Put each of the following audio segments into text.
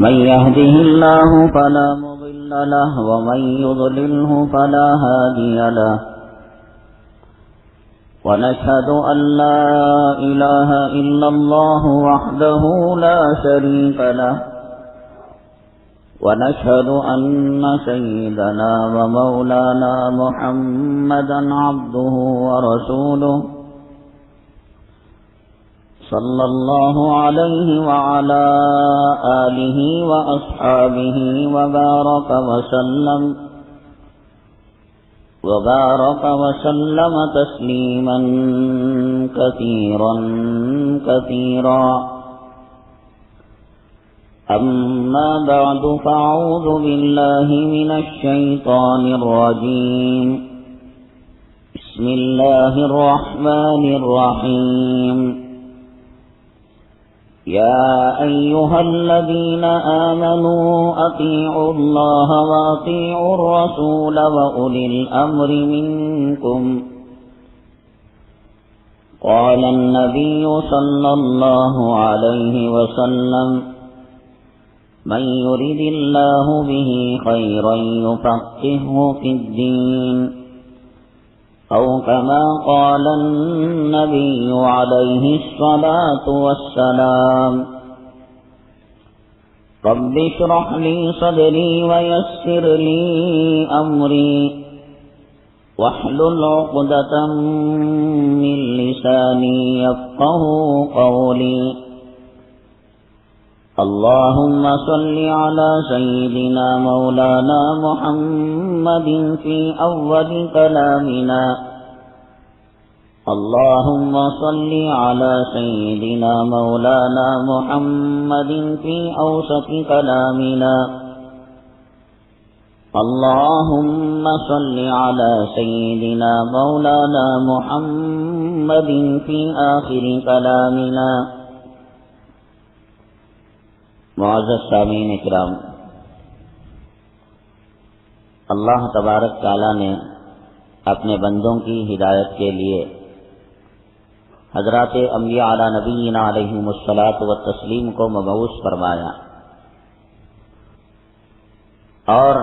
من يهده الله فلا مضل له ومن يضلله فلا هادي له ونشهد أن لا إله إلا الله وحده لا شريك له ونشهد أن سيدنا ومولانا محمدا عبده ورسوله صلى الله عليه وعلى آله وأصحابه وبارك وسلم تسليما كثيرا كثيرا. أما بعد فأعوذ بالله من الشيطان الرجيم. بسم الله الرحمن الرحيم. يا أيها الذين آمنوا أطيعوا الله وأطيعوا الرسول وأولي الأمر منكم. قال النبي صلى الله عليه وسلم: من يرد الله به خيرا يفقهه في الدين، أو كما قال النبي عليه الصلاة والسلام. رب اشرح لي صدري ويسر لي أمري واحلل عقدة من لساني يفقه قولي. اللهم صل على سيدنا مولانا محمد في أول كلامنا. اللهم صل على سيدنا مولانا محمد في أوسط كلامنا. اللهم صل على سيدنا مولانا محمد في آخر كلامنا. معزز سامعین اکرام، اللہ تبارک تعالیٰ نے اپنے بندوں کی ہدایت کے لیے حضرات انبیاء علی نبینا علیہم الصلاۃ والتسلیم کو مبعوث فرمایا اور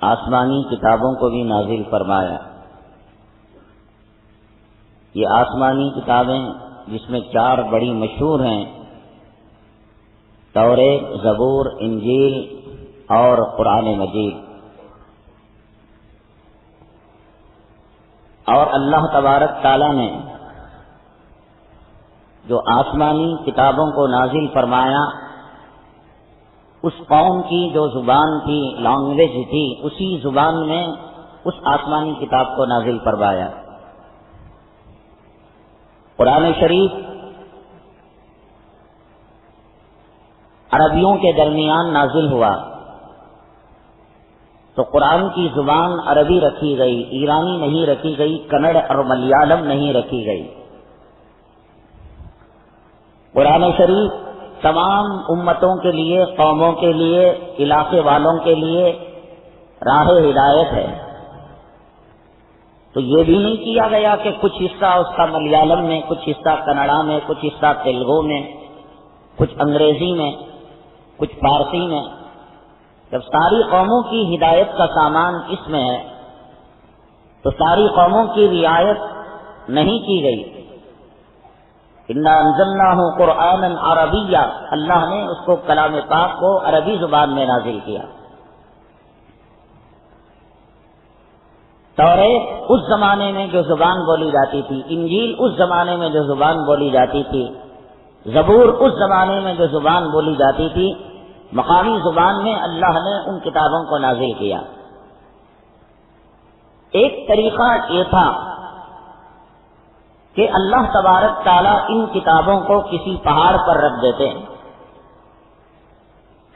آسمانی کتابوں کو بھی نازل فرمایا. یہ آسمانی کتابیں جس میں 4 بڑی مشہور ہیں: توریت، زبور، انجیل اور قرآن مجید. اور اللہ تبارک تعالیٰ نے جو آسمانی کتابوں کو نازل فرمایا، اس قوم کی جو زبان تھی، لینگویج تھی، اسی زبان میں اس آسمانی کتاب کو نازل فرمایا. قرآن شریف عربیوں کے درمیان نازل ہوا تو قرآن کی زبان عربی رکھی گئی، ایرانی نہیں رکھی گئی، کنڑ اور ملیالم نہیں رکھی گئی. قرآن شریف تمام امتوں کے لیے، قوموں کے لیے، علاقے والوں کے لیے راہ ہدایت ہے. تو یہ بھی نہیں کیا گیا کہ کچھ حصہ اس کا ملیالم میں، کچھ حصہ کنڑا میں، کچھ حصہ تیلگو میں، کچھ انگریزی میں، کچھ فارسی میں. جب ساری قوموں کی ہدایت کا سامان اس میں ہے تو ساری قوموں کی رعایت نہیں کی گئی. انا انزلناہ قرآنا عربیا، اللہ نے اس کو کلام پاک کو عربی زبان میں نازل کیا. توریت اس زمانے میں جو زبان بولی جاتی تھی، انجیل اس زمانے میں جو زبان بولی جاتی تھی، زبور اس زمانے میں جو زبان بولی جاتی تھی، مقامی زبان میں اللہ نے ان کتابوں کو نازل کیا. ایک طریقہ یہ تھا کہ اللہ تبارک تعالیٰ ان کتابوں کو کسی پہاڑ پر رکھ دیتے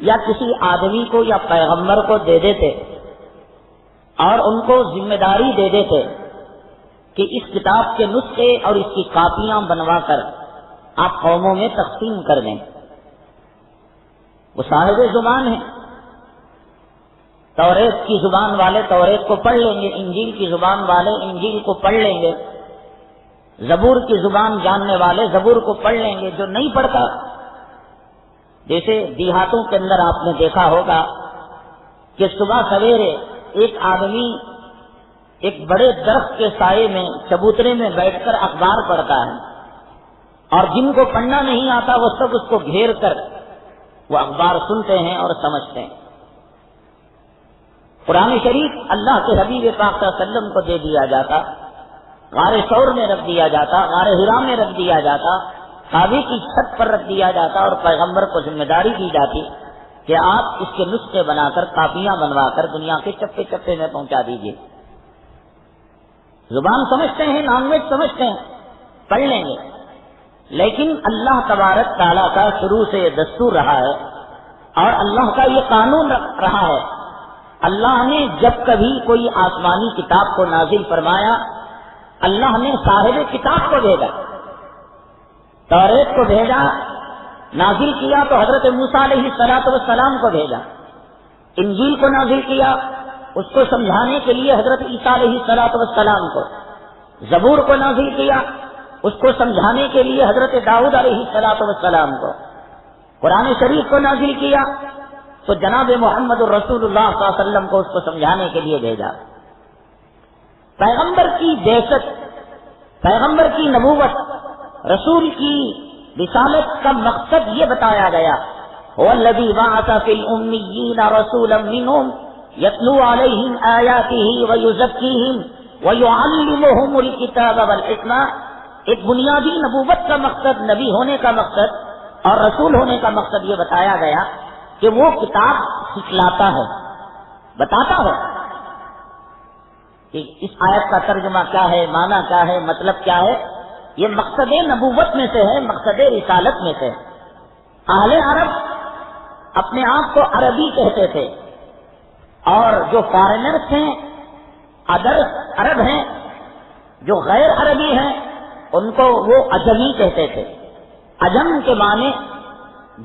یا کسی آدمی کو یا پیغمبر کو دے دیتے اور ان کو ذمہ داری دے دیتے کہ اس کتاب کے نسخے اور اس کی کاپیاں بنوا کر آپ قوموں میں تقسیم کر دیں. وہ صاحب زبان ہیں. توریت کی زبان والے توریت کو پڑھ لیں گے، انجیل کی زبان والے انجیل کو پڑھ لیں گے، زبور کی زبان جاننے والے زبور کو پڑھ لیں گے. جو نہیں پڑھتا جیسے دیہاتوں کے اندر آپ نے دیکھا ہوگا کہ صبح سویرے ایک آدمی ایک بڑے درخت کے سائے میں چبوترے میں بیٹھ کر اخبار پڑھتا ہے، اور جن کو پڑھنا نہیں آتا وہ سب اس کو گھیر کر وہ اخبار سنتے ہیں اور سمجھتے ہیں۔ قرآن شریف اللہ کے حبیب پاک صلی اللہ علیہ وسلم کو دے دیا جاتا، غار ثور میں رکھ دیا جاتا، غار حرا میں رکھ دیا جاتا، کعبے کی چھت پر رکھ دیا جاتا، اور پیغمبر کو ذمہ داری دی جاتی کہ آپ اس کے نسخے بنا کر کاپیاں بنوا کر دنیا کے چپے چپے میں پہنچا دیجیے۔ زبان سمجھتے ہیں، لینگویج سمجھتے ہیں، پڑھ لیں گے، لیکن اللہ تبارک تعالیٰ کا شروع سے یہ دستور رہا ہے اور اللہ کا یہ قانون رہا ہے، اللہ نے جب کبھی کوئی آسمانی کتاب کو نازل فرمایا، اللہ نے صاحب کتاب کو بھیجا، توریت کو بھیجا، نازل کیا تو حضرت موسیٰ علیہ السلام کو بھیجا، انجیل کو نازل کیا اس کو سمجھانے کے لیے حضرت عیسیٰ علیہ السلام کو، زبور کو نازل کیا اس کو سمجھانے کے لیے حضرت داؤد علیہ السلام کو، قرآن شریف کو نازل کیا تو جناب محمد الرسول اللہ صلی اللہ علیہ وسلم کو اس کو سمجھانے کے لیے بھیجا۔ پیغمبر کی بعثت، پیغمبر کی نبوت، رسول کی رسالت کا مقصد یہ بتایا گیا، هو الذی بعث فی الامیین رسولا منہم یتلو علیہم آیاتہ ویزکیہم ویعلمہم الکتاب والحکمہ۔ ایک بنیادی نبوت کا مقصد، نبی ہونے کا مقصد اور رسول ہونے کا مقصد یہ بتایا گیا کہ وہ کتاب سکھلاتا ہے، بتاتا ہے کہ اس آیت کا ترجمہ کیا ہے، معنی کیا ہے، مطلب کیا ہے۔ یہ مقصد نبوت میں سے ہے، مقصد رسالت میں سے۔ اہل عرب اپنے آپ کو عربی کہتے تھے، اور جو فارنرز ہیں، ادر عرب ہیں، جو غیر عربی ہیں، ان کو وہ عجمی کہتے تھے۔ عجم کے معنی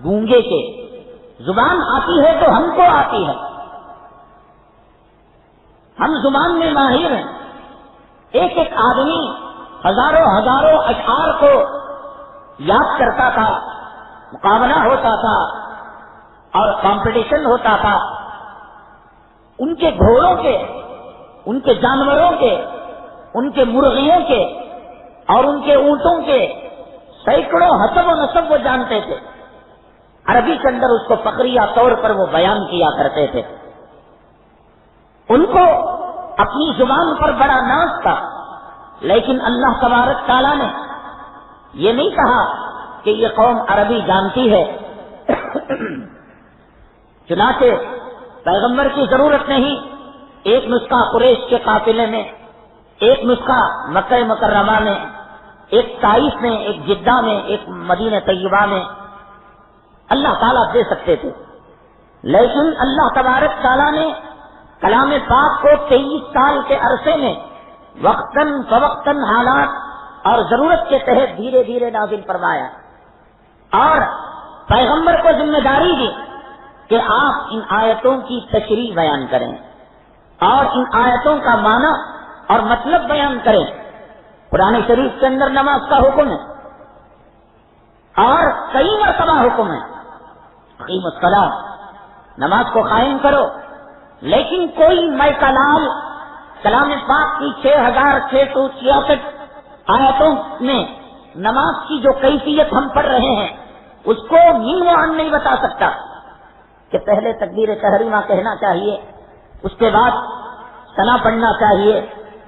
گونگے کے، زبان آتی ہے تو ہم کو آتی ہے، ہم زبان میں ماہر ہیں۔ ایک ایک آدمی ہزاروں ہزاروں اشعار کو یاد کرتا تھا، مقابلہ ہوتا تھا اور کمپٹیشن ہوتا تھا، ان کے گھوڑوں کے، ان کے جانوروں کے، ان کے مرغیوں کے اور ان کے اونٹوں کے سینکڑوں حسب و نسب وہ جانتے تھے۔ عربی کے اندر اس کو فقریہ طور پر وہ بیان کیا کرتے تھے۔ ان کو اپنی زبان پر بڑا ناز تھا، لیکن اللہ تبارک تعالیٰ نے یہ نہیں کہا کہ یہ قوم عربی جانتی ہے، چنانچہ پیغمبر کی ضرورت نہیں۔ ایک نسخہ قریش کے قافلے میں، ایک نسخہ مکہ مکرمہ میں، ایک طائف میں، ایک جدہ میں، ایک مدینہ طیبہ میں اللہ تعالیٰ دے سکتے تھے، لیکن اللہ تبارک تعالیٰ نے کلام پاک کو 23 سال کے عرصے میں وقتاً فوقتاً حالات اور ضرورت کے تحت دھیرے دھیرے نازل فرمایا، اور پیغمبر کو ذمہ داری دی کہ آپ ان آیتوں کی تشریح بیان کریں اور ان آیتوں کا معنی اور مطلب بیان کریں۔ قرآن شریف کے اندر نماز کا حکم ہے اور کئی مرتبہ حکم ہے، اقیم الصلاۃ، نماز کو قائم کرو، لیکن کوئی میں کلام کلام پاک کی 6666 آیتوں میں نماز کی جو کیفیت ہم پڑھ رہے ہیں اس کو من و عن نہیں بتا سکتا کہ پہلے تکبیر تحریمہ کہنا چاہیے، اس کے بعد ثنا پڑھنا چاہیے،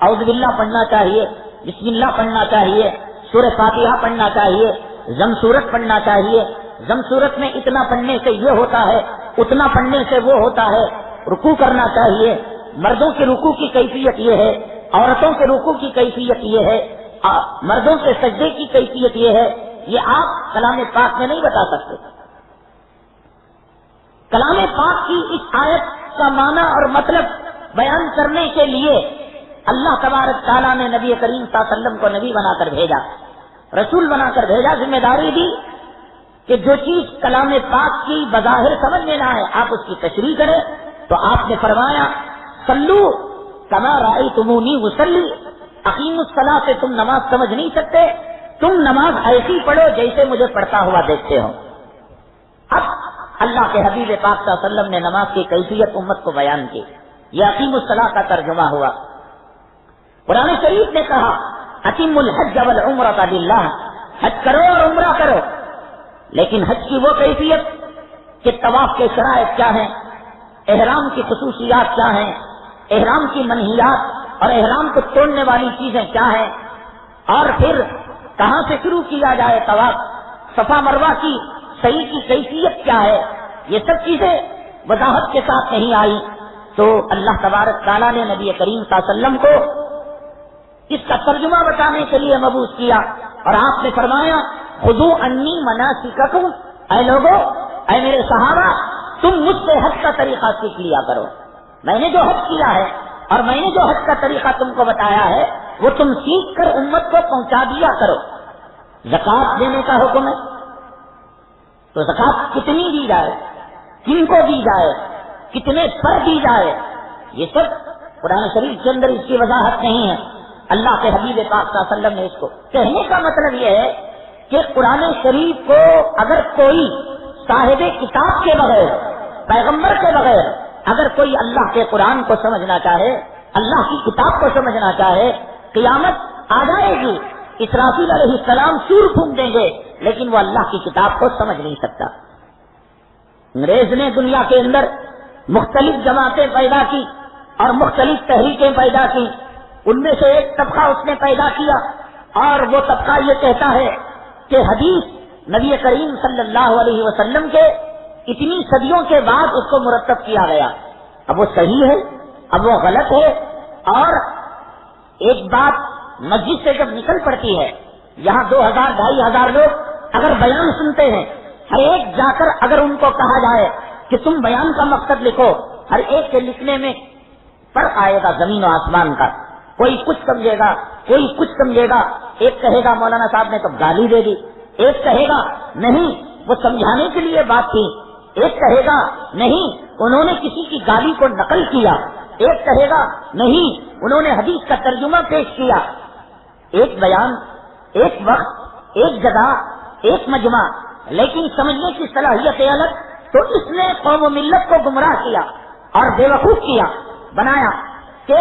اعوذ باللہ پڑھنا چاہیے، بسم اللہ پڑھنا چاہیے، سورہ فاتحہ پڑھنا چاہیے، ضم سورت پڑھنا چاہیے، ضم سورت میں اتنا پڑھنے سے یہ ہوتا ہے، اتنا پڑھنے سے وہ ہوتا ہے، رکوع کرنا چاہیے، مردوں کے رکوع کی کیفیت یہ ہے، عورتوں کے رکوع کی کیفیت یہ ہے، مردوں کے سجدے کی کیفیت یہ ہے، یہ آپ کلام پاک میں نہیں بتا سکتے۔ کلام پاک کی اس آیت کا معنی اور مطلب بیان کرنے کے لیے اللہ تبارک تعالیٰ نے نبی کریم صلی اللہ علیہ وسلم کو نبی بنا کر بھیجا، رسول بنا کر بھیجا، ذمہ داری دی کہ جو چیز کلام پاک کی بظاہر سمجھ میں نہ آئے آپ اس کی تشریح کریں، تو آپ نے فرمایا صلو کما رأیتمونی اصلی، اقیم الصلاۃ سے تم نماز سمجھ نہیں سکتے، تم نماز ایسی پڑھو جیسے مجھے پڑھتا ہوا دیکھتے ہو۔ اب اللہ کے حبیب پاک صلی اللہ علیہ وسلم نے نماز کی کیفیت امت کو بیان کی. یہ اقیم الصلاۃ کا ترجمہ ہوا. قرآن شریف نے کہا اتم الحج والعمرۃ للہ، حج کرو اور عمرہ کرو. لیکن حج کی وہ کیفیت کہ طواف کے شرائط کیا ہیں، احرام کی خصوصیات کیا ہیں، احرام کی منہیات اور احرام کو توڑنے والی چیزیں کیا ہیں، اور پھر کہاں سے شروع کیا جائے طواف، صفا مروہ کی صحیح کی کیفیت کیا ہے، یہ سب چیزیں وضاحت کے ساتھ نہیں آئی. تو اللہ تبارک تعالیٰ نے نبی کریم صلی اللہ علیہ وسلم کو اس کا ترجمہ بتانے کے لیے مبعوث کیا اور آپ نے فرمایا خذوا عنی مناسککم، اے لوگو، اے میرے صحابہ، تم مجھ سے حج کا طریقہ سیکھ لیا کرو. میں نے جو حج کیا ہے اور میں نے جو حج کا طریقہ تم کو بتایا ہے وہ تم سیکھ کر امت کو پہنچا دیا کرو. زکوٰۃ دینے کا حکم ہے تو زکوٰۃ کتنی دی جائے، کن کو دی جائے، کتنے پر دی جائے، یہ سب قرآن شریف کے اندر اس کی وضاحت نہیں ہے. اللہ کے حبیب پاک صلی اللہ علیہ وسلم نے اس کو کہنے کا مطلب یہ ہے کہ قرآن شریف کو اگر کوئی صاحب کتاب کے بغیر، پیغمبر کے بغیر اگر کوئی اللہ کے قرآن کو سمجھنا چاہے، اللہ کی کتاب کو سمجھنا چاہے، قیامت آ جائے گی، اسرافیل علیہ السلام سور پھونک دیں گے، لیکن وہ اللہ کی کتاب کو سمجھ نہیں سکتا. انگریز نے دنیا کے اندر مختلف جماعتیں پیدا کی اور مختلف تحریکیں پیدا کی. ان میں سے ایک طبقہ اس نے پیدا کیا اور وہ طبقہ یہ کہتا ہے کہ حدیث نبی کریم صلی اللہ علیہ وسلم کے اتنی صدیوں کے بعد اس کو مرتب کیا گیا. اب وہ صحیح ہے، اب وہ غلط ہے. اور ایک بات مسجد سے جب نکل پڑتی ہے، یہاں 2000 2500 لوگ اگر بیان سنتے ہیں، ہر ایک جا کر اگر ان کو کہا جائے کہ تم بیان کا مقصد لکھو، ہر ایک کے لکھنے میں فرق آئے گا زمین و آسمان کا. کوئی کچھ سمجھے گا، کوئی کچھ سمجھے گا. ایک کہے گا مولانا صاحب نے تو گالی دے دی، ایک کہے گا نہیں وہ سمجھانے کے لیے بات تھی، ایک کہے گا نہیں انہوں نے کسی کی گالی کو نقل کیا، ایک کہے گا نہیں انہوں نے حدیث کا ترجمہ پیش کیا. ایک بیان، ایک وقت، ایک جگہ، ایک مجمع، لیکن سمجھنے کی صلاحیت الگ. تو اس نے قوم و ملت کو گمراہ کیا اور بے وقوف کیا، بنایا کہ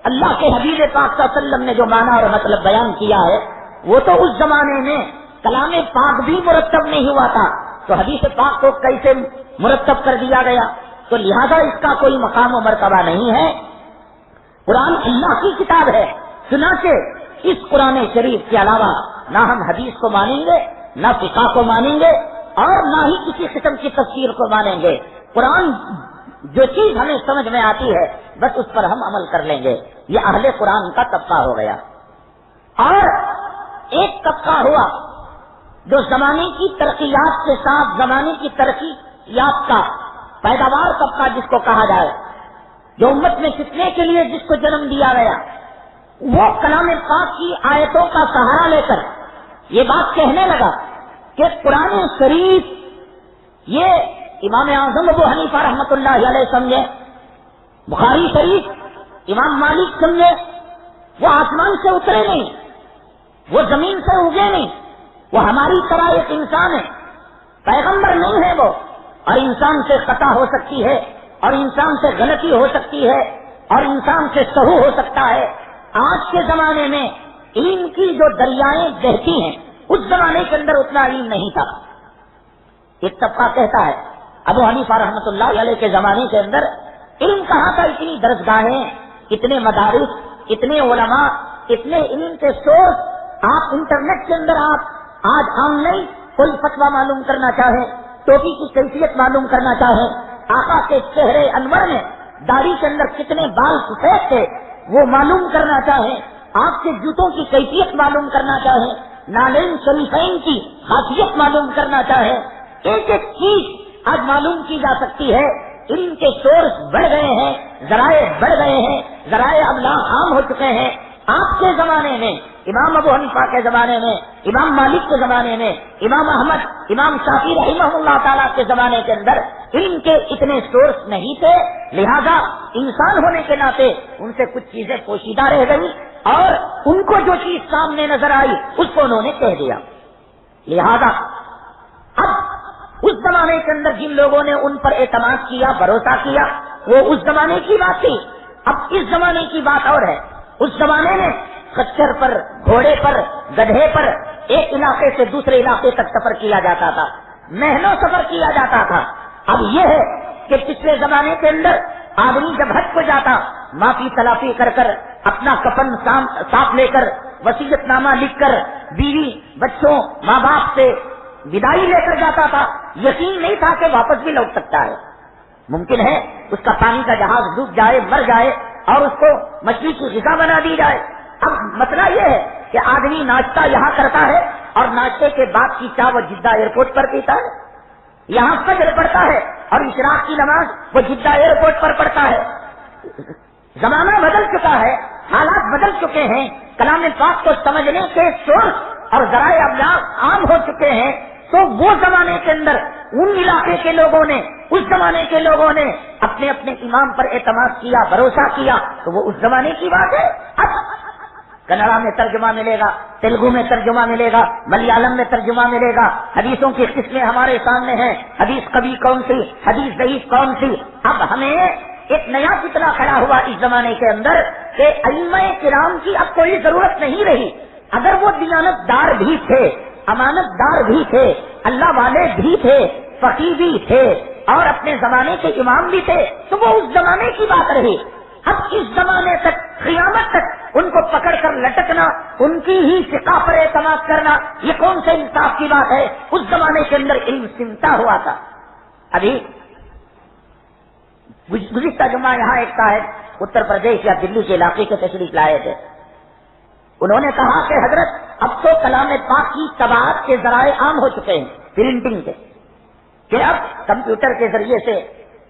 اللہ کے حبیب پاک صلی اللہ علیہ وسلم نے جو معنی اور مطلب بیان کیا ہے وہ تو اس زمانے میں کلام پاک بھی مرتب نہیں ہوا تھا، تو حدیث پاک کو کیسے مرتب کر دیا گیا؟ تو لہذا اس کا کوئی مقام و مرتبہ نہیں ہے. قرآن اللہ کی کتاب ہے، چنانچہ اس قرآن شریف کے علاوہ نہ ہم حدیث کو مانیں گے، نہ فقہ کو مانیں گے، اور نہ ہی کسی قسم کی تفسیر کو مانیں گے. قرآن جو چیز ہمیں سمجھ میں آتی ہے بس اس پر ہم عمل کر لیں گے. یہ اہل قرآن کا طبقہ ہو گیا. اور ایک طبقہ ہوا جو زمانے کی ترقیات کے ساتھ زمانے کی ترقیات کا پیداوار طبقہ جس کو کہا جائے، جو امت میں فتنے کے لیے جس کو جنم دیا گیا، وہ کلام پاک کی آیتوں کا سہارا لے کر یہ بات کہنے لگا کہ قرآن شریف یہ امام اعظم ابو حنیفہ رحمۃ اللہ علیہ سمجھے، بخاری شریف امام مالک سمجھے، وہ آسمان سے اترے نہیں، وہ زمین سے اگے نہیں، وہ ہماری طرح ایک انسان ہے، پیغمبر نہیں ہے وہ، اور انسان سے خطا ہو سکتی ہے، اور انسان سے غلطی ہو سکتی ہے، اور انسان سے سہو ہو سکتا ہے. آج کے زمانے میں علم کی جو دریائیں بہتی ہیں اس زمانے کے اندر اتنا علم نہیں تھا. ایک طبقہ کہتا ہے ابو حنیفہ رحمۃ اللہ علیہ کے زمانے کے اندر علم کہاں تھا؟ اتنی درسگاہیں، اتنے مدارس، اتنے علماء، اتنے علم کے سورس. آپ انٹرنیٹ کے اندر آپ آج آن لائن کوئی فتویٰ معلوم کرنا چاہیں، ٹوپی کی کیفیت معلوم کرنا چاہیں، آقا کے چہرے انور میں داڑھی کے اندر کتنے بال سفید تھے وہ معلوم کرنا چاہیں، آپ کے جوتوں کی کیفیت معلوم کرنا چاہیں، نالین شریفین کی خاصیت معلوم کرنا چاہیں، ایک ایک چیز آج معلوم کی جا سکتی ہے. علم کے سورس بڑھ گئے ہیں، ذرائع بڑھ گئے ہیں، ذرائع ابلاغ عام ہو چکے ہیں. آپ کے زمانے میں، امام ابو حنیفہ کے زمانے میں، امام مالک کے زمانے میں، امام احمد، امام شافعی رحمہ اللہ تعالیٰ کے زمانے کے اندر علم کے اتنے سورس نہیں تھے. لہذا انسان ہونے کے ناطے ان سے کچھ چیزیں پوشیدہ رہ گئی اور ان کو جو چیز سامنے نظر آئی اس کو انہوں نے کہہ دیا. لہذا اب اس زمانے زمانے کے اندر جن لوگوں نے ان پر اعتماد کیا، بھروسہ کیا، وہ اس زمانے کی بات تھی. اب اس زمانے کی بات اور ہے. اس زمانے میں خچر پر، گھوڑے پر، گدھے پر ایک علاقے سے دوسرے علاقے تک سفر کیا جاتا تھا، مہینوں سفر کیا جاتا تھا. اب یہ ہے کہ پچھلے زمانے کے اندر آدمی جب حج کو جاتا، معافی تلافی کر کر، اپنا کفن ساتھ لے کر، وصیت نامہ لکھ کر، بیوی بچوں ماں باپ سے ودائی لے کر جاتا تھا. یقین نہیں تھا کہ واپس بھی لوٹ سکتا ہے. ممکن ہے اس کا پانی کا جہاز ڈوب جائے، مر جائے اور اس کو مچھلی کی غذا بنا دی جائے. اب مسئلہ یہ ہے کہ آدمی ناشتہ یہاں کرتا ہے اور ناشتے کے بعد کی چائے وہ جدہ ایئرپورٹ پر پیتا ہے، یہاں فجر پڑتا ہے اور اشراق کی نماز وہ جدہ ایئرپورٹ پر پڑھتا ہے. زمانہ بدل چکا ہے، حالات بدل چکے ہیں، کلام پاک کو سمجھنے کے سورس اور ذرائع ابلاغ عام ہو چکے ہیں. تو وہ زمانے کے اندر ان علاقے کے لوگوں نے، اس زمانے کے لوگوں نے اپنے اپنے امام پر اعتماد کیا، بھروسہ کیا، تو وہ اس زمانے کی بات ہے. اب کنڑا میں ترجمہ ملے گا، تیلگو میں ترجمہ ملے گا، ملیالم میں ترجمہ ملے گا. حدیثوں کی قسمیں ہمارے سامنے ہیں، حدیث قوی کون سی، حدیث ضعیف کون سی. اب ہمیں ایک نیا فتنہ کھڑا ہوا اس زمانے کے اندر کہ ائمہ کرام کی اب کوئی ضرورت نہیں رہی. اگر وہ دیانت دار بھی تھے، امانت دار بھی تھے، اللہ والے بھی تھے، فقیہ بھی تھے اور اپنے زمانے کے امام بھی تھے، تو وہ اس زمانے کی بات رہی. اب اس زمانے تک، قیامت تک ان کو پکڑ کر لٹکنا، ان کی ہی فقہ پر اعتماد کرنا، یہ کون سے انصاف کی بات ہے؟ اس زمانے کے اندر علم سمٹا ہوا تھا. ابھی گزشتہ جمعہ یہاں ایک صاحب اتر پردیش یا دلی کے علاقے کے تشریف لائے تھے. انہوں نے کہا کہ حضرت اب تو کلام پاک کی طباعت کے ذرائع عام ہو چکے ہیں، پرنٹنگ کے، کہ اب کمپیوٹر کے ذریعے سے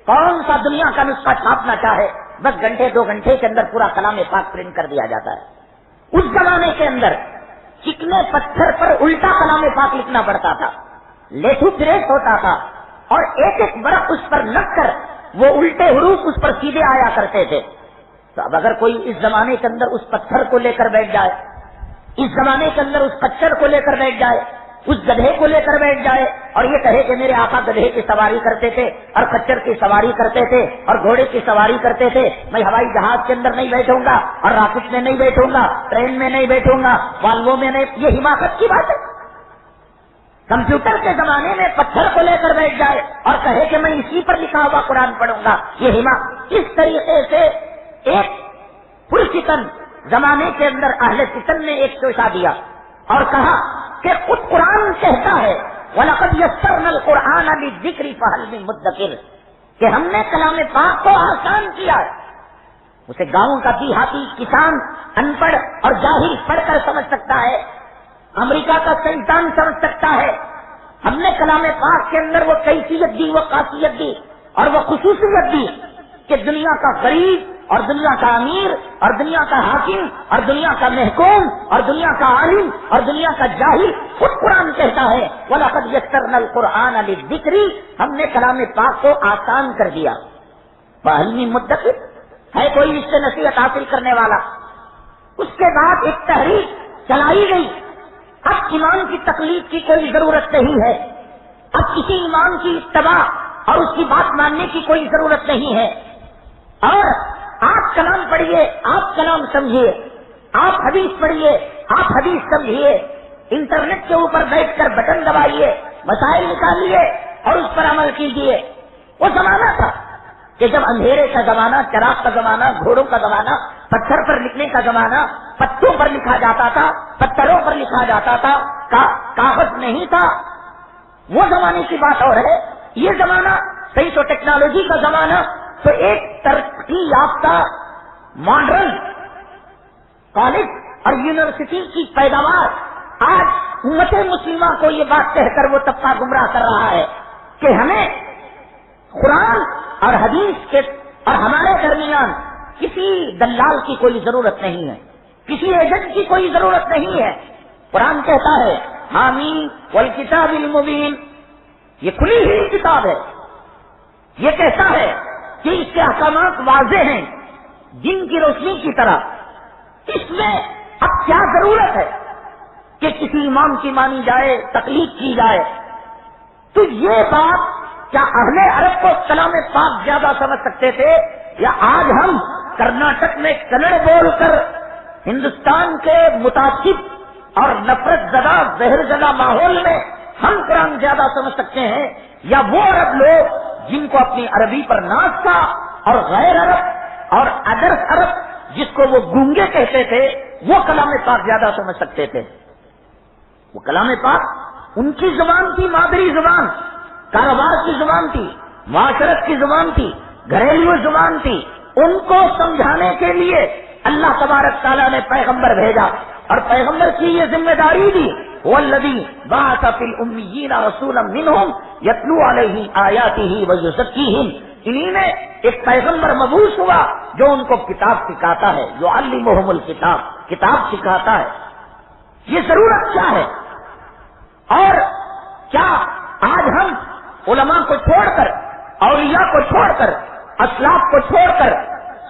کون سا دنیا کا نسخہ چھاپنا چاہے بس گھنٹے 2 گھنٹے کے اندر پورا کلام پاک پرنٹ کر دیا جاتا ہے. اس زمانے کے اندر چکنے پتھر پر الٹا کلام پاک لکھنا پڑتا تھا، لیٹو پریس ہوتا تھا اور ایک ایک برق اس پر لگ کر وہ الٹے حروف اس پر سیدھے آیا کرتے تھے. تو اب اگر کوئی اس زمانے کے اندر اس پتھر کو لے کر بیٹھ جائے، اس زمانے کے اندر اس کچر کو لے کر بیٹھ جائے، اس گدھے کو لے کر بیٹھ جائے اور یہ کہے کہ میرے آقا گدھے کی سواری کرتے تھے اور کچر کی سواری کرتے تھے اور گھوڑے کی سواری کرتے تھے، میں ہوائی جہاز کے اندر نہیں بیٹھوں گا اور راکٹ میں نہیں بیٹھوں گا، ٹرین میں نہیں بیٹھوں گا، والوو میں نہیں، یہ حماقت کی بات ہے. کمپیوٹر کے زمانے میں پتھر کو لے کر بیٹھ جائے اور کہے کہ میں اسی پر لکھا ہوا قرآن پڑھوں گا، یہ حماقت. اس طریقے سے ایک پرفتن زمانے کے اندر اہل فتن نے ایک شوشہ دیا اور کہا کہ خود قرآن کہتا ہے وَلَقَدْ يَسَّرْنَا الْقُرْآنَ لِلذِّكْرِ فَهَلْ مِن مُدَّكِرٍ، کہ ہم نے کلام پاک کو آسان کیا ہے. اسے گاؤں کا دیہاتی کسان ان پڑھ اور جاہل پڑھ کر سمجھ سکتا ہے، امریکہ کا سائنسدان سمجھ سکتا ہے. ہم نے کلام پاک کے اندر وہ کیفیت دی، وہ خاصیت دی اور وہ خصوصیت دی کہ دنیا کا غریب اور دنیا کا امیر اور دنیا کا حاکم اور دنیا کا محکوم اور دنیا کا عالم اور دنیا کا جاہل خود قرآن کہتا ہے وَلَقَدْ يَسَّرْنَا الْقُرْآنَ لِلذِّكْرِ، ہم نے کلام پاک کو آسان کر دیا. فَهَلْ مِن مُدَّكِرٍ، ہے کوئی اس سے نصیحت حاصل کرنے والا؟ اس کے بعد ایک تحریک چلائی گئی. اب امام کی تقلید کی کوئی ضرورت نہیں ہے، اب کسی امام کی اتباع اور اس کی بات ماننے کی کوئی ضرورت نہیں ہے. اور آپ کلام پڑھیے، آپ کلام سمجھیے، آپ حدیث پڑھیے، آپ حدیث سمجھیے، انٹرنیٹ کے اوپر بیٹھ کر بٹن دبائیے، مسائل نکالیے اور اس پر عمل کیجیے. وہ زمانہ تھا کہ جب اندھیرے کا زمانہ، چراغ کا زمانہ، گھوڑوں کا زمانہ، پتھر پر لکھنے کا زمانہ، پتوں پر لکھا جاتا تھا، پتھروں پر لکھا جاتا تھا، کاغذ نہیں تھا. وہ زمانے کی بات اور ہے. یہ زمانہ سائنس و ٹیکنالوجی کا زمانہ، تو ایک ترقی یافتہ ماڈرن کالج اور یونیورسٹی کی پیداوار آج امت مسلمہ کو یہ بات کہہ کر وہ طبقہ گمراہ کر رہا ہے کہ ہمیں قرآن اور حدیث کے اور ہمارے درمیان کسی دلال کی کوئی ضرورت نہیں ہے، کسی ایجنٹ کی کوئی ضرورت نہیں ہے. قرآن کہتا ہے حامیم والکتاب المبین، یہ کھلی ہوئی کتاب ہے. یہ کہتا ہے کہ اس کے احکامات واضح ہیں دن کی روشنی کی طرح. اس میں اب کیا ضرورت ہے کہ کسی امام کی مانی جائے، تقلید کی جائے؟ تو یہ بات کیا اہل عرب کو کلام پاک زیادہ سمجھ سکتے تھے؟ یا آج ہم کرناٹک میں کنڑ بول کر ہندوستان کے متعصب اور نفرت زدہ زہر زدہ ماحول میں ہم قرآن زیادہ سمجھ سکتے ہیں، یا وہ عرب لوگ جن کو اپنی عربی پر ناز تھا اور غیر عرب اور ادرس عرب جس کو وہ گونگے کہتے تھے وہ کلام پاک زیادہ سمجھ سکتے تھے؟ وہ کلام پاک ان کی زبان تھی، مادری زبان، کاروبار کی زبان تھی، معاشرت کی زبان تھی، گھریلو زبان تھی. ان کو سمجھانے کے لیے اللہ تبارک تعالیٰ نے پیغمبر بھیجا، اور پیغمبر کی یہ ذمہ داری دی، والذی بعث فی الامیین رسولا منہم یتلو علیہم آیاتہ ویزکیہم. انہی میں ایک پیغمبر مبعوث ہوا جو ان کو کتاب سکھاتا ہے، یعلمہم الکتاب، کتاب سکھاتا ہے. یہ ضرورت کیا ہے؟ اور کیا آج ہم علماء کو چھوڑ کر، اولیاء کو چھوڑ کر، اسلاف کو چھوڑ کر،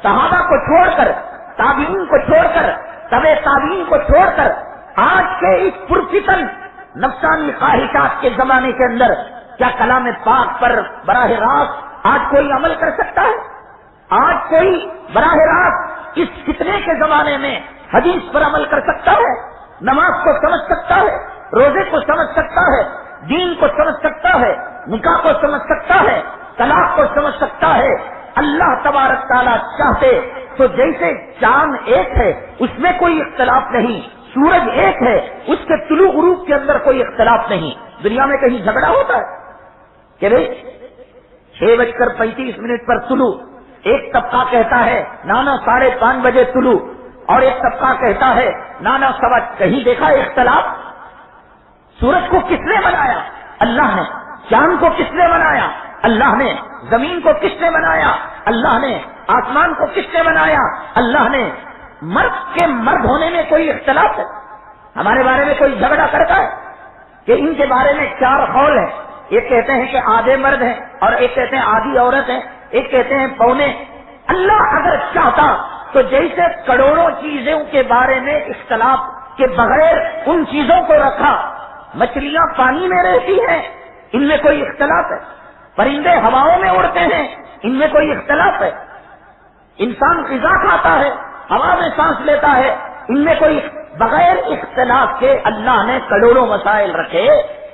صحابہ کو چھوڑ کر، تابعین کو چھوڑ کر، تبع تابعین کو چھوڑ کر آج کے اس پرفتن نفسانی خواہشات کے زمانے کے اندر کیا کلام پاک پر براہ راست آج کوئی عمل کر سکتا ہے؟ آج کوئی براہ راست اس فتنے کے زمانے میں حدیث پر عمل کر سکتا ہے؟ نماز کو سمجھ سکتا ہے، روزے کو سمجھ سکتا ہے، دین کو سمجھ سکتا ہے، نکاح کو سمجھ سکتا ہے، طلاق کو سمجھ سکتا ہے؟ اللہ تبارک تعالیٰ چاہتے تو جیسے چاند ایک ہے اس میں کوئی اختلاف نہیں، سورج ایک ہے اس کے طلوع غروب کے اندر کوئی اختلاف نہیں. دنیا میں کہیں جھگڑا ہوتا ہے کہ بھئی 6:35 پر طلوع، ایک طبقہ کہتا ہے نانا 5:30 بجے طلوع، اور ایک طبقہ کہتا ہے نانا سوا. کہیں دیکھا اختلاف؟ سورج کو کس نے بنایا؟ اللہ نے. چاند کو کس نے بنایا؟ اللہ نے. زمین کو کس نے بنایا؟ اللہ نے. آسمان کو کس نے بنایا؟ اللہ نے. مرد کے مرد ہونے میں کوئی اختلاف ہے؟ ہمارے بارے میں کوئی جھگڑا کرتا ہے کہ ان کے بارے میں 4 قول ہیں. ایک کہتے ہیں کہ آدھے مرد ہیں، اور ایک کہتے ہیں آدھی عورت ہیں، ایک کہتے ہیں پونے. اللہ اگر چاہتا تو جیسے کروڑوں چیزوں کے بارے میں اختلاف کے بغیر ان چیزوں کو رکھا. مچھلیاں پانی میں رہتی ہیں، ان میں کوئی اختلاف ہے؟ پرندے ہواؤں میں اڑتے ہیں، ان میں کوئی اختلاف ہے؟ انسان غذا کھاتا ہے، ہوا میں سانس لیتا ہے، ان میں کوئی بغیر اختلاف کے اللہ نے کروڑوں مسائل رکھے.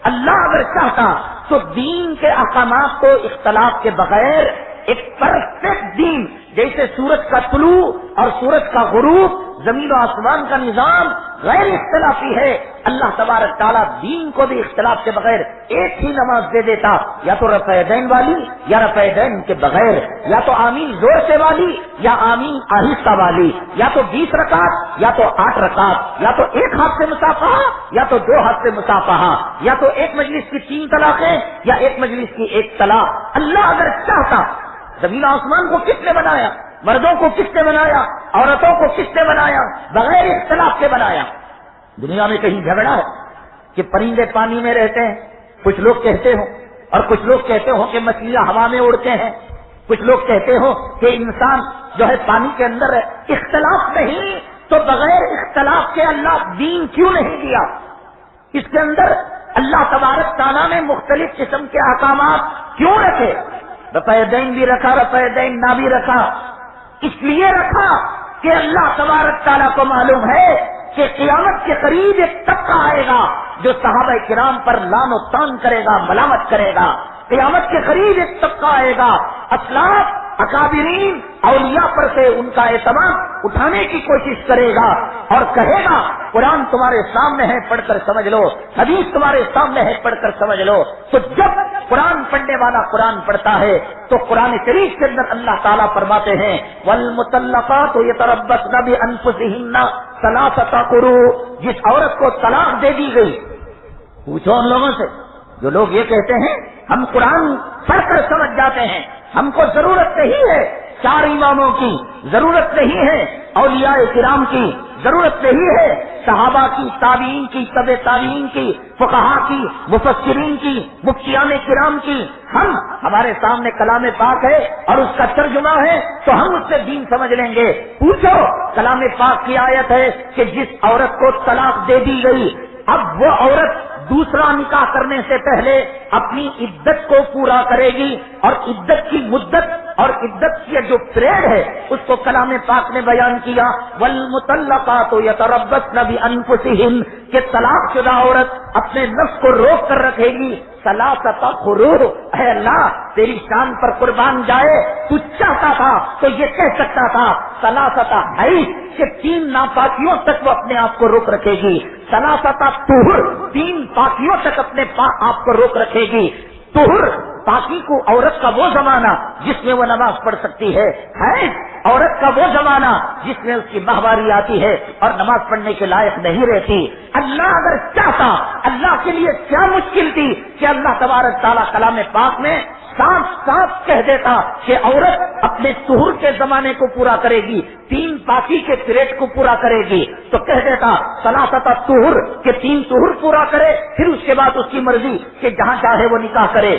اللہ اگر چاہتا تو دین کے احکامات کو اختلاف کے بغیر ایک پرفیکٹ دین، جیسے سورج کا طلوع اور سورج کا غروب، زمین و آسمان کا نظام غیر اختلافی ہے. اللہ تبارک تعالیٰ دین کو بھی اختلاف کے بغیر ایک ہی نماز دے دیتا، یا تو رفع دین والی یا رفع دین کے بغیر، یا تو آمین زور سے والی یا آمین آہستہ والی، یا تو 20 رکعت یا تو 8 رکعت، یا تو ایک ہاتھ سے مصافحہ یا تو 2 ہاتھ سے مصافحہ، یا تو ایک مجلس کی 3 طلاقیں یا ایک مجلس کی 1 طلاق. اللہ اگر چاہتا. زمین آسمان کو کس نے بنایا؟ مردوں کو کس نے بنایا؟ عورتوں کو کس نے بنایا؟ بغیر اختلاف کے بنایا. دنیا میں کہیں جھگڑا ہے کہ پرندے پانی میں رہتے ہیں، کچھ لوگ کہتے ہوں، اور کچھ لوگ کہتے ہوں کہ مچھلیاں ہوا میں اڑتے ہیں، کچھ لوگ کہتے ہوں کہ انسان جو ہے پانی کے اندر ہے. اختلاف نہیں تو بغیر اختلاف کے اللہ دین کیوں نہیں دیا؟ اس کے اندر اللہ تبارک تعالیٰ نے مختلف قسم کے احکامات کیوں رکھے؟ رفع دین بھی رکھا، رفع دین نہ بھی رکھا. اس لیے رکھا کہ اللہ تبارک تعالیٰ کو معلوم ہے کہ قیامت کے قریب ایک طبقہ آئے گا جو صحابہ کرام پر لعن و طعن کرے گا، ملامت کرے گا. قیامت کے قریب ایک طبقہ آئے گا، اسلاف، اکابرین، اولیاء پر سے ان کا اعتماد اٹھانے کی کوشش کرے گا اور کہے گا قرآن تمہارے سامنے ہے، پڑھ کر سمجھ لو، حدیث تمہارے سامنے ہے، پڑھ کر سمجھ لو. تو جب قرآن پڑھنے والا قرآن پڑھتا ہے تو قرآن شریف کے اندر اللہ تعالیٰ فرماتے ہیں والمطلقات یتربصن بانفسہن ثلاثۃ قروء. جس عورت کو طلاق دے دی گئی، پوچھو ان لوگوں سے جو لوگ یہ کہتے ہیں ہم قرآن پڑھ کر سمجھ جاتے ہیں، ہم کو ضرورت نہیں ہے 4 اماموں کی، ضرورت نہیں ہے اولیاء کرام کی، ضرورت نہیں ہے صحابہ کی، تابعین کی، تبع تابعین کی، فقہا کی، مفسرین کی، مفتیان کرام کی. ہمارے سامنے کلام پاک ہے اور اس کا ترجمہ ہے تو ہم اس سے دین سمجھ لیں گے. پوچھو کلام پاک کی آیت ہے کہ جس عورت کو طلاق دے دی گئی، اب وہ عورت دوسرا نکاح کرنے سے پہلے اپنی عدت کو پورا کرے گی، اور عدت کی مدت اور عدت کی جو پیریڈ ہے اس کو کلام پاک نے بیان کیا، والمطلقات یتربصن بانفسہن، کہ طلاق شدہ عورت اپنے نفس کو روک کر رکھے گی ثلاثۃ قروء۔ اے اللہ تیری شان پر قربان جائے، تو چاہتا تھا تو یہ کہہ سکتا تھا ثلاثۃ حیض، کہ 3 ناپاکیوں تک وہ اپنے آپ کو روک رکھے گی، ثلاثۃ طہر، 3 پاکیوں تک اپنے آپ کو روک رکھے گی۔ طہر پاکی کو عورت کا وہ زمانہ جس میں وہ نماز پڑھ سکتی ہے، حیض عورت کا وہ زمانہ جس میں اس کی ماہواری آتی ہے اور نماز پڑھنے کے لائق نہیں رہتی۔ اللہ اگر چاہتا، اللہ کے لیے کیا مشکل تھی کہ اللہ تبارک تعالیٰ کلام پاک میں صاف صاف کہہ دیتا کہ عورت اپنے طہر کے زمانے کو پورا کرے گی، 3 پاکی کے پیریڈ کو پورا کرے گی، تو کہہ دیتا ثلاثۃ طہر، کہ 3 طہر پورا کرے، پھر اس کے بعد اس کی مرضی کہ جہاں چاہے وہ نکاح کرے۔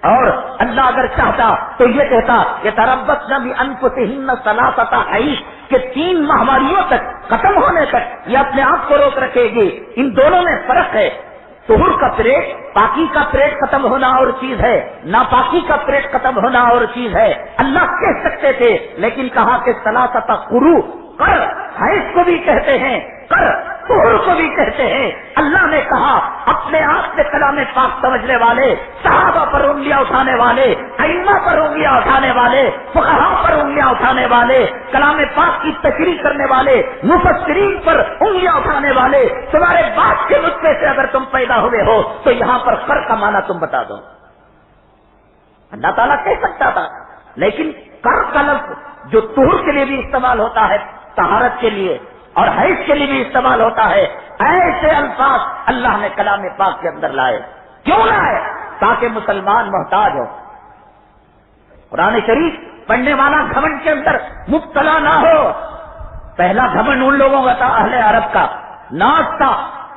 اور اللہ اگر چاہتا تو یہ کہتا کہ تربصن بانفسہن ثلاثۃ حیض، کہ 3 ماہواریوں تک ختم ہونے تک یہ اپنے آپ کو روک رکھے گی۔ ان دونوں میں فرق ہے، طہر کا پیریڈ، پاکی کا پیریڈ ختم ہونا اور چیز ہے، ناپاکی کا پیریڈ ختم ہونا اور چیز ہے۔ اللہ کہہ سکتے تھے لیکن کہا کہ ثلاثۃ قروء، کر حیض کو بھی کہتے ہیں، کر طہر کو بھی کہتے ہیں۔ اللہ نے کہا اپنے آپ سے کلام پاک سمجھنے والے، صحابہ پر انگلیاں اٹھانے والے، ائمہ پر انگلیاں اٹھانے والے، فقہاء پر انگلیاں اٹھانے والے، کلام پاک کی تشریح کرنے والے، مفسرین پر انگلیاں اٹھانے والے، تمہارے باپ کے نطفے سے اگر تم پیدا ہوئے ہو تو یہاں پر کر کا معنی تم بتا دو۔ اللہ تعالیٰ کہہ سکتا تھا، لیکن کر کا لفظ جو طہر کے لیے بھی استعمال ہوتا ہے، طہارت کے لیے اور حیض کے لیے بھی استعمال ہوتا ہے، ایسے الفاظ اللہ نے کلام پاک کے اندر لائے۔ کیوں لائے؟ تاکہ مسلمان محتاج ہو، قرآن شریف پڑھنے والا گھمنڈ کے اندر مبتلا نہ ہو۔ پہلا گھمنڈ ان لوگوں کا تھا اہل عرب کا، ناز تھا،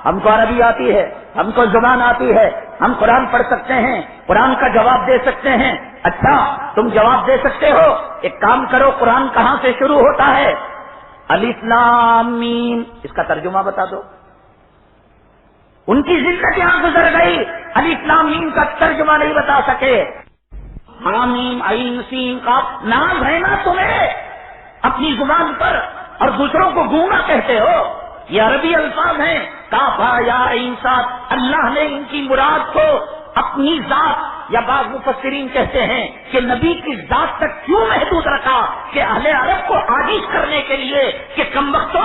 ہم کو عربی آتی ہے، ہم کو زبان آتی ہے، ہم قرآن پڑھ سکتے ہیں، قرآن کا جواب دے سکتے ہیں۔ اچھا تم جواب دے سکتے ہو، ایک کام کرو، قرآن کہاں سے شروع ہوتا ہے؟ الف لام میم، اس کا ترجمہ بتا دو۔ ان کی زندگیاں گزر گئی، الف لام میم کا ترجمہ نہیں بتا سکے۔ حامیم عین سین قاف، ناز ہے نا تمہیں اپنی زبان پر اور دوسروں کو گونگا کہتے ہو، یہ عربی الفاظ ہیں، کافا یا عین صاد۔ اللہ نے ان کی مراد کو اپنی ذات، یا بعض مفسرین کہتے ہیں کہ نبی کی ذات تک کیوں محدود رکھا کہ اہل عرب کو عاجز کرنے کے لیے کہ کم بختو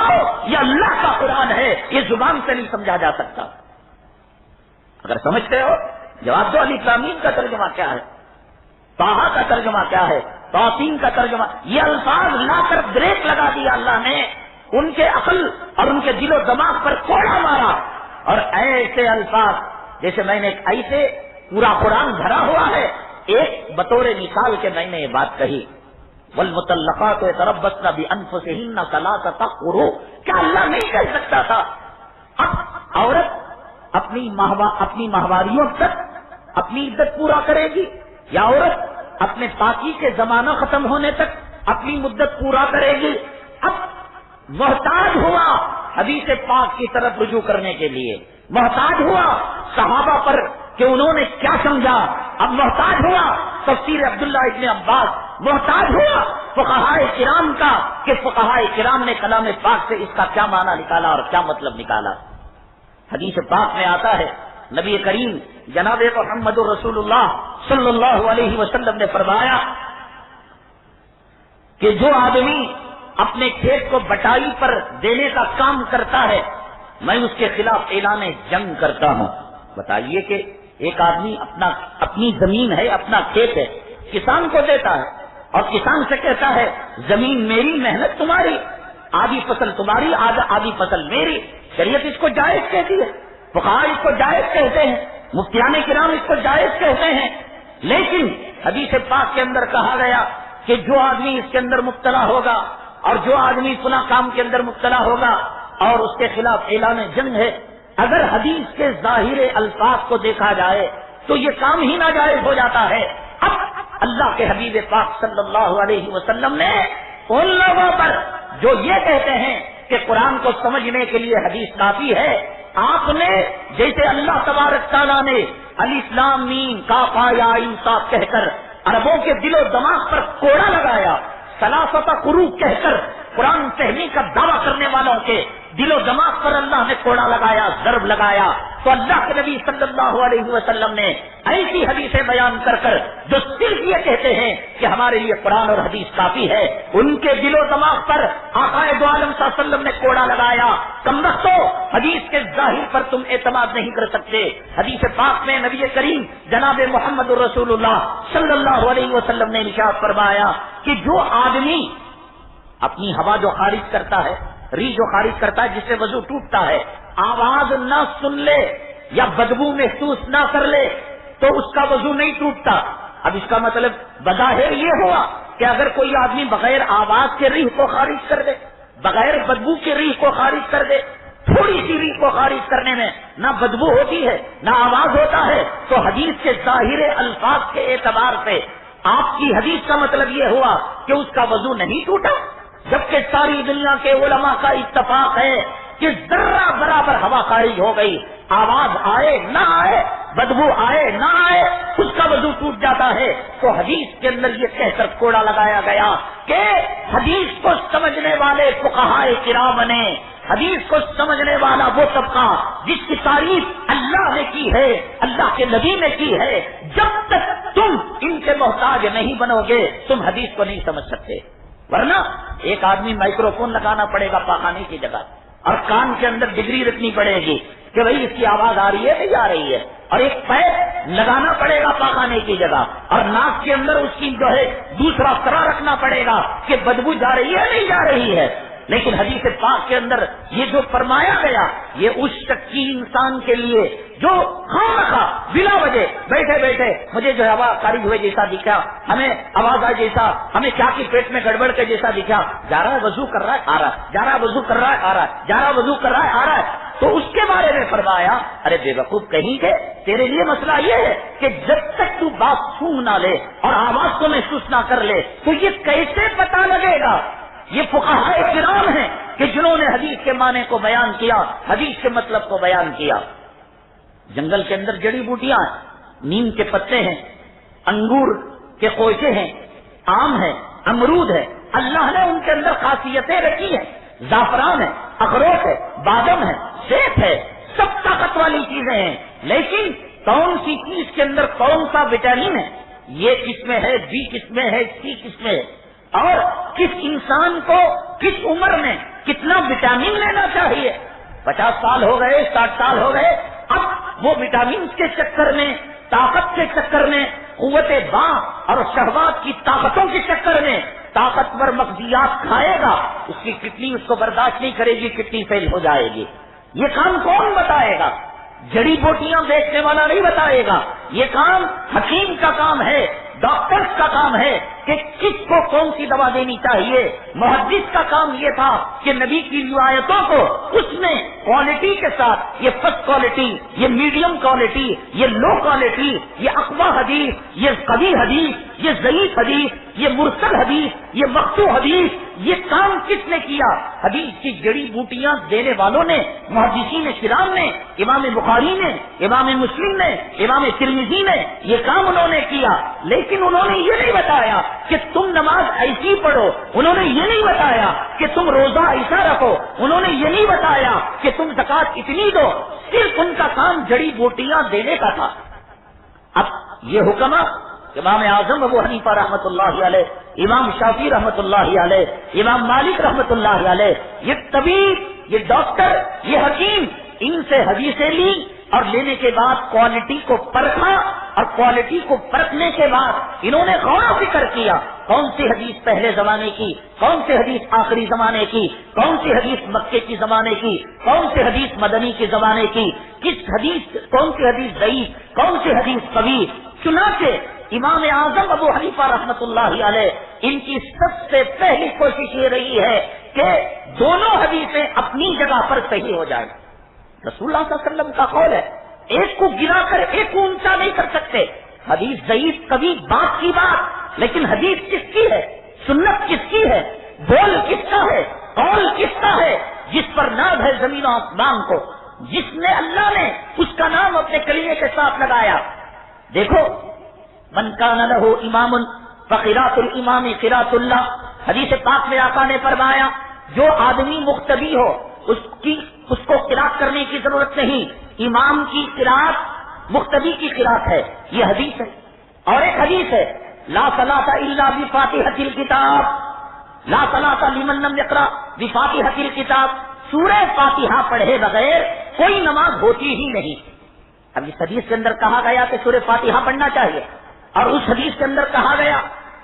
یہ اللہ کا قرآن ہے، یہ زبان سے نہیں سمجھا جا سکتا۔ اگر سمجھتے ہو جواب دو، الف لام میم کا ترجمہ کیا ہے، طٰہٰ کا ترجمہ کیا ہے، طاسین کا ترجمہ، یہ الفاظ لا کر بریک لگا دیا اللہ نے، ان کے عقل اور ان کے دل و دماغ پر کوڑا مارا، اور ایسے الفاظ جیسے میں نے ایسے پورا قرآن بھرا ہوا ہے، ایک بطور مثال کے میں نے یہ بات کہی، والمطلقات یتربصن بانفسہن ثلاثۃ قروء، کیا اللہ نہیں کہہ سکتا تھا؟ اب عورت اپنی ماہواریوں تک اپنی عدت پورا کرے گی، یا عورت اپنے پاکی کے زمانہ ختم ہونے تک اپنی مدت پورا کرے گی؟ اب محتاج ہوا حدیث پاک کی طرف رجوع کرنے کے لیے، محتاج ہوا صحابہ پر کہ انہوں نے کیا سمجھا، اب محتاج ہوا تفسیر عبداللہ ابن عباس، محتاج ہوا فقہاء کرام کا کہ فقہاء کرام نے کلام پاک سے اس کا کیا معنی نکالا اور کیا مطلب نکالا۔ حدیث پاک میں آتا ہے، نبی کریم جناب محمد رسول اللہ صلی اللہ علیہ وسلم نے فرمایا کہ جو آدمی اپنے کھیت کو بٹائی پر دینے کا کام کرتا ہے، میں اس کے خلاف اعلان جنگ کرتا ہوں۔ بتائیے کہ ایک آدمی اپنی زمین ہے، اپنا کھیت ہے، کسان کو دیتا ہے اور کسان سے کہتا ہے زمین میری، محنت تمہاری، آدھی فصل تمہاری، آدھی فصل میری۔ شریعت اس کو جائز کہتی ہے، فقہاء اس کو جائز کہتے ہیں، مفتیان کرام اس کو جائز کہتے ہیں، لیکن حدیث پاک کے اندر کہا گیا کہ جو آدمی اس کے اندر مبتلا ہوگا اور جو آدمی فلاں کام کے اندر مبتلا ہوگا اور اس کے خلاف اعلان جنگ ہے، اگر حدیث کے ظاہر الفاظ کو دیکھا جائے تو یہ کام ہی ناجائز ہو جاتا ہے۔ اب اللہ کے حبیب پاک صلی اللہ علیہ وسلم نے ان لوگوں پر جو یہ کہتے ہیں کہ قرآن کو سمجھنے کے لیے حدیث کافی ہے، آپ نے جیسے اللہ تبارک تعالیٰ نے الف لام میم کاف یا عین صاد کہہ کر عربوں کے دل و دماغ پر کوڑا لگایا، ثلاثۃ قروء کہہ کر قرآن فہمی کا دعویٰ کرنے والوں کے دل و دماغ پر اللہ نے کوڑا لگایا، ضرب لگایا، تو اللہ کے نبی صلی اللہ علیہ وسلم نے ایسی حدیثیں بیان کر کر جو صرف یہ کہتے ہیں کہ ہمارے لیے قرآن اور حدیث کافی ہے، ان کے دل و دماغ پر آقا دو عالم صلی اللہ علیہ وسلم نے کوڑا لگایا۔ کمبختو، حدیث کے ظاہر پر تم اعتماد نہیں کر سکتے۔ حدیث پاک میں نبی کریم جناب محمد رسول اللہ صلی اللہ علیہ وسلم نے ارشاد فرمایا کہ جو آدمی اپنی ہوا جو خارج کرتا ہے، ری جو خارج کرتا ہے، جس سے وضو ٹوٹتا ہے، آواز نہ سن لے یا بدبو محسوس نہ کر لے تو اس کا وضو نہیں ٹوٹتا۔ اب اس کا مطلب بظاہر یہ ہوا کہ اگر کوئی آدمی بغیر آواز کے ریح کو خارج کر دے، بغیر بدبو کے ریح کو خارج کر دے، تھوڑی سی ریح کو خارج کرنے میں نہ بدبو ہوتی ہے نہ آواز ہوتا ہے، تو حدیث کے ظاہر الفاظ کے اعتبار سے آپ کی حدیث کا مطلب یہ ہوا کہ اس کا وضو نہیں ٹوٹا، جبکہ ساری دنیا کے علماء کا اتفاق ہے کہ ذرہ برابر ہوا خارج ہو گئی، آواز آئے نہ آئے، بدبو آئے نہ آئے، اس کا وضو ٹوٹ جاتا ہے۔ تو حدیث کے اندر یہ کہہ کر کوڑا لگایا گیا کہ حدیث کو سمجھنے والے فقہاء کرام نے، حدیث کو سمجھنے والا وہ طبقہ جس کی تعریف اللہ نے کی ہے، اللہ کے نبی نے کی ہے، جب تک تم ان کے محتاج نہیں بنو گے تم حدیث کو نہیں سمجھ سکتے۔ ورنہ ایک آدمی مائکروفون لگانا پڑے گا پاخانے کی جگہ اور کان کے اندر ڈگری رکھنی پڑے گی کہ بھئی اس کی آواز آ رہی ہے نہیں آ رہی ہے، اور ایک پیر لگانا پڑے گا پاخانے کی جگہ اور ناک کے اندر اس کی جو ہے دوسرا سرا رکھنا پڑے گا کہ بدبو جا رہی ہے نہیں جا رہی ہے۔ لیکن حدیث پاک کے اندر یہ جو فرمایا گیا یہ اس شکی انسان کے لیے جو خامخواہ بلا وجہ بیٹھے بیٹھے مجھے جو ہوا خارج ہوئے جیسا دکھا، ہمیں آواز آئے جیسا، ہمیں کیا کہ پیٹ میں گڑبڑ کے جیسا دکھا، جا رہا ہے وضو کر رہا ہے آ رہا ہے، جا رہا ہے وضو کر رہا ہے آ رہا ہے، جا رہا ہے وضو کر رہا ہے آ رہا ہے، تو اس کے بارے میں فرمایا ارے بے وقوف کہیں گے، تیرے لیے مسئلہ یہ ہے کہ جب تک تو بات سن نہ لے اور آواز کو محسوس نہ کر لے تو یہ کیسے پتہ لگے گا؟ یہ فقہاء کرام ہیں کہ جنہوں نے حدیث کے معنی کو بیان کیا، حدیث کے مطلب کو بیان کیا۔ جنگل کے اندر جڑی بوٹیاں ہیں، نیم کے پتے ہیں، انگور کے خوشے ہیں، آم ہے، امرود ہے، اللہ نے ان کے اندر خاصیتیں رکھی ہیں، زعفران ہے، اخروٹ ہے، بادام ہے، سیب ہے، سب طاقت والی چیزیں ہیں، لیکن کون سی چیز کے اندر کون سا وٹامن ہے، یہ کس میں ہے، بی کس میں ہے، سی کس میں ہے، اور کس انسان کو کس عمر میں کتنا وٹامن لینا چاہیے۔ 50 سال ہو گئے، 60 سال ہو گئے، اب وہ وٹامن کے چکر میں، طاقت کے چکر میں، قوت باں اور شہوات کی طاقتوں کے چکر میں طاقتور مغزیات کھائے گا، اس کی کڈنی اس کو برداشت نہیں کرے گی، کڈنی فیل ہو جائے گی۔ یہ کام کون بتائے گا؟ جڑی بوٹیاں بیچنے والا نہیں بتائے گا، یہ کام حکیم کا کام ہے، ڈاکٹرز کا کام ہے کہ کس کو کون سی دوا دینی چاہیے۔ محدث کا کام یہ تھا کہ نبی کی روایتوں کو اس میں کوالٹی کے ساتھ، یہ فرسٹ کوالٹی، یہ میڈیم کوالٹی، یہ لو کوالٹی، یہ اقوی حدیث، یہ قوی حدیث، یہ ضعیف حدیث، یہ مرسل حدیث، یہ مقطوع حدیث، یہ کام کس نے کیا؟ حدیث کی جڑی بوٹیاں دینے والوں نے، محدثین کرام نے، امام بخاری نے، امام مسلم نے، امام ترمذی نے، یہ کام انہوں نے کیا۔ لیکن انہوں نے یہ نہیں بتایا کہ تم نماز ایسی پڑھو، انہوں نے یہ نہیں بتایا کہ تم روزہ ایسا رکھو، انہوں نے یہ نہیں بتایا کہ تم زکات اتنی دو، صرف ان کا کام جڑی بوٹیاں دینے کا تھا۔ اب یہ حکم امام اعظم ابو حنیفہ رحمۃ اللہ علیہ، امام شافعی رحمۃ اللہ علیہ، امام مالک رحمۃ اللہ علیہ، یہ طبیب، یہ ڈاکٹر، یہ حکیم، ان سے حدیثیں لی اور لینے کے بعد کوالٹی کو پرکھا، اور کوالٹی کو پرکھنے کے بعد انہوں نے غور و فکر کیا کون سی حدیث پہلے زمانے کی، کون سی حدیث آخری زمانے کی، کون سی حدیث مکے کی زمانے کی، کون سی حدیث مدنی کی زمانے کی، کون سی حدیث ضعیف، کون سی حدیث قوی۔ چنانچہ امام اعظم ابو حنیفہ رحمۃ اللہ علیہ، ان کی سب سے پہلی کوشش یہ رہی ہے کہ دونوں حدیثیں اپنی جگہ پر صحیح ہو جائیں۔ رسول اللہ صلی اللہ علیہ وسلم کا قول ہے، ایک کو گرا کر ایک کو اونچا نہیں کر سکتے۔ حدیث ضعیف کبھی بات کی بات، لیکن حدیث کس کی ہے، سنت کس کی ہے، بول کس کا ہے، قول کس کا ہے، جس پر ناز ہے زمین و آسمان کو، جس نے اللہ نے اس کا نام اپنے کلمے کے ساتھ لگایا. دیکھو من کان لہ امام فقراۃ الامام قراۃ اللہ. حدیث پاک میں آقا نے فرمایا جو آدمی مقتدی ہو اس کو قرات کرنے کی ضرورت نہیں, امام کی قرات مقتدی کی قرات ہے. یہ حدیث ہے. اور ایک حدیث ہے لا صلاۃ الا بفاتحۃ الکتاب, لا صلاۃ لمن لم یقرأ بفاتحۃ الکتاب. سورہ فاتحہ پڑھے بغیر کوئی نماز ہوتی ہی نہیں. اب اس حدیث کے اندر کہا گیا کہ سورہ فاتحہ پڑھنا چاہیے, اور اس حدیث کے اندر کہا گیا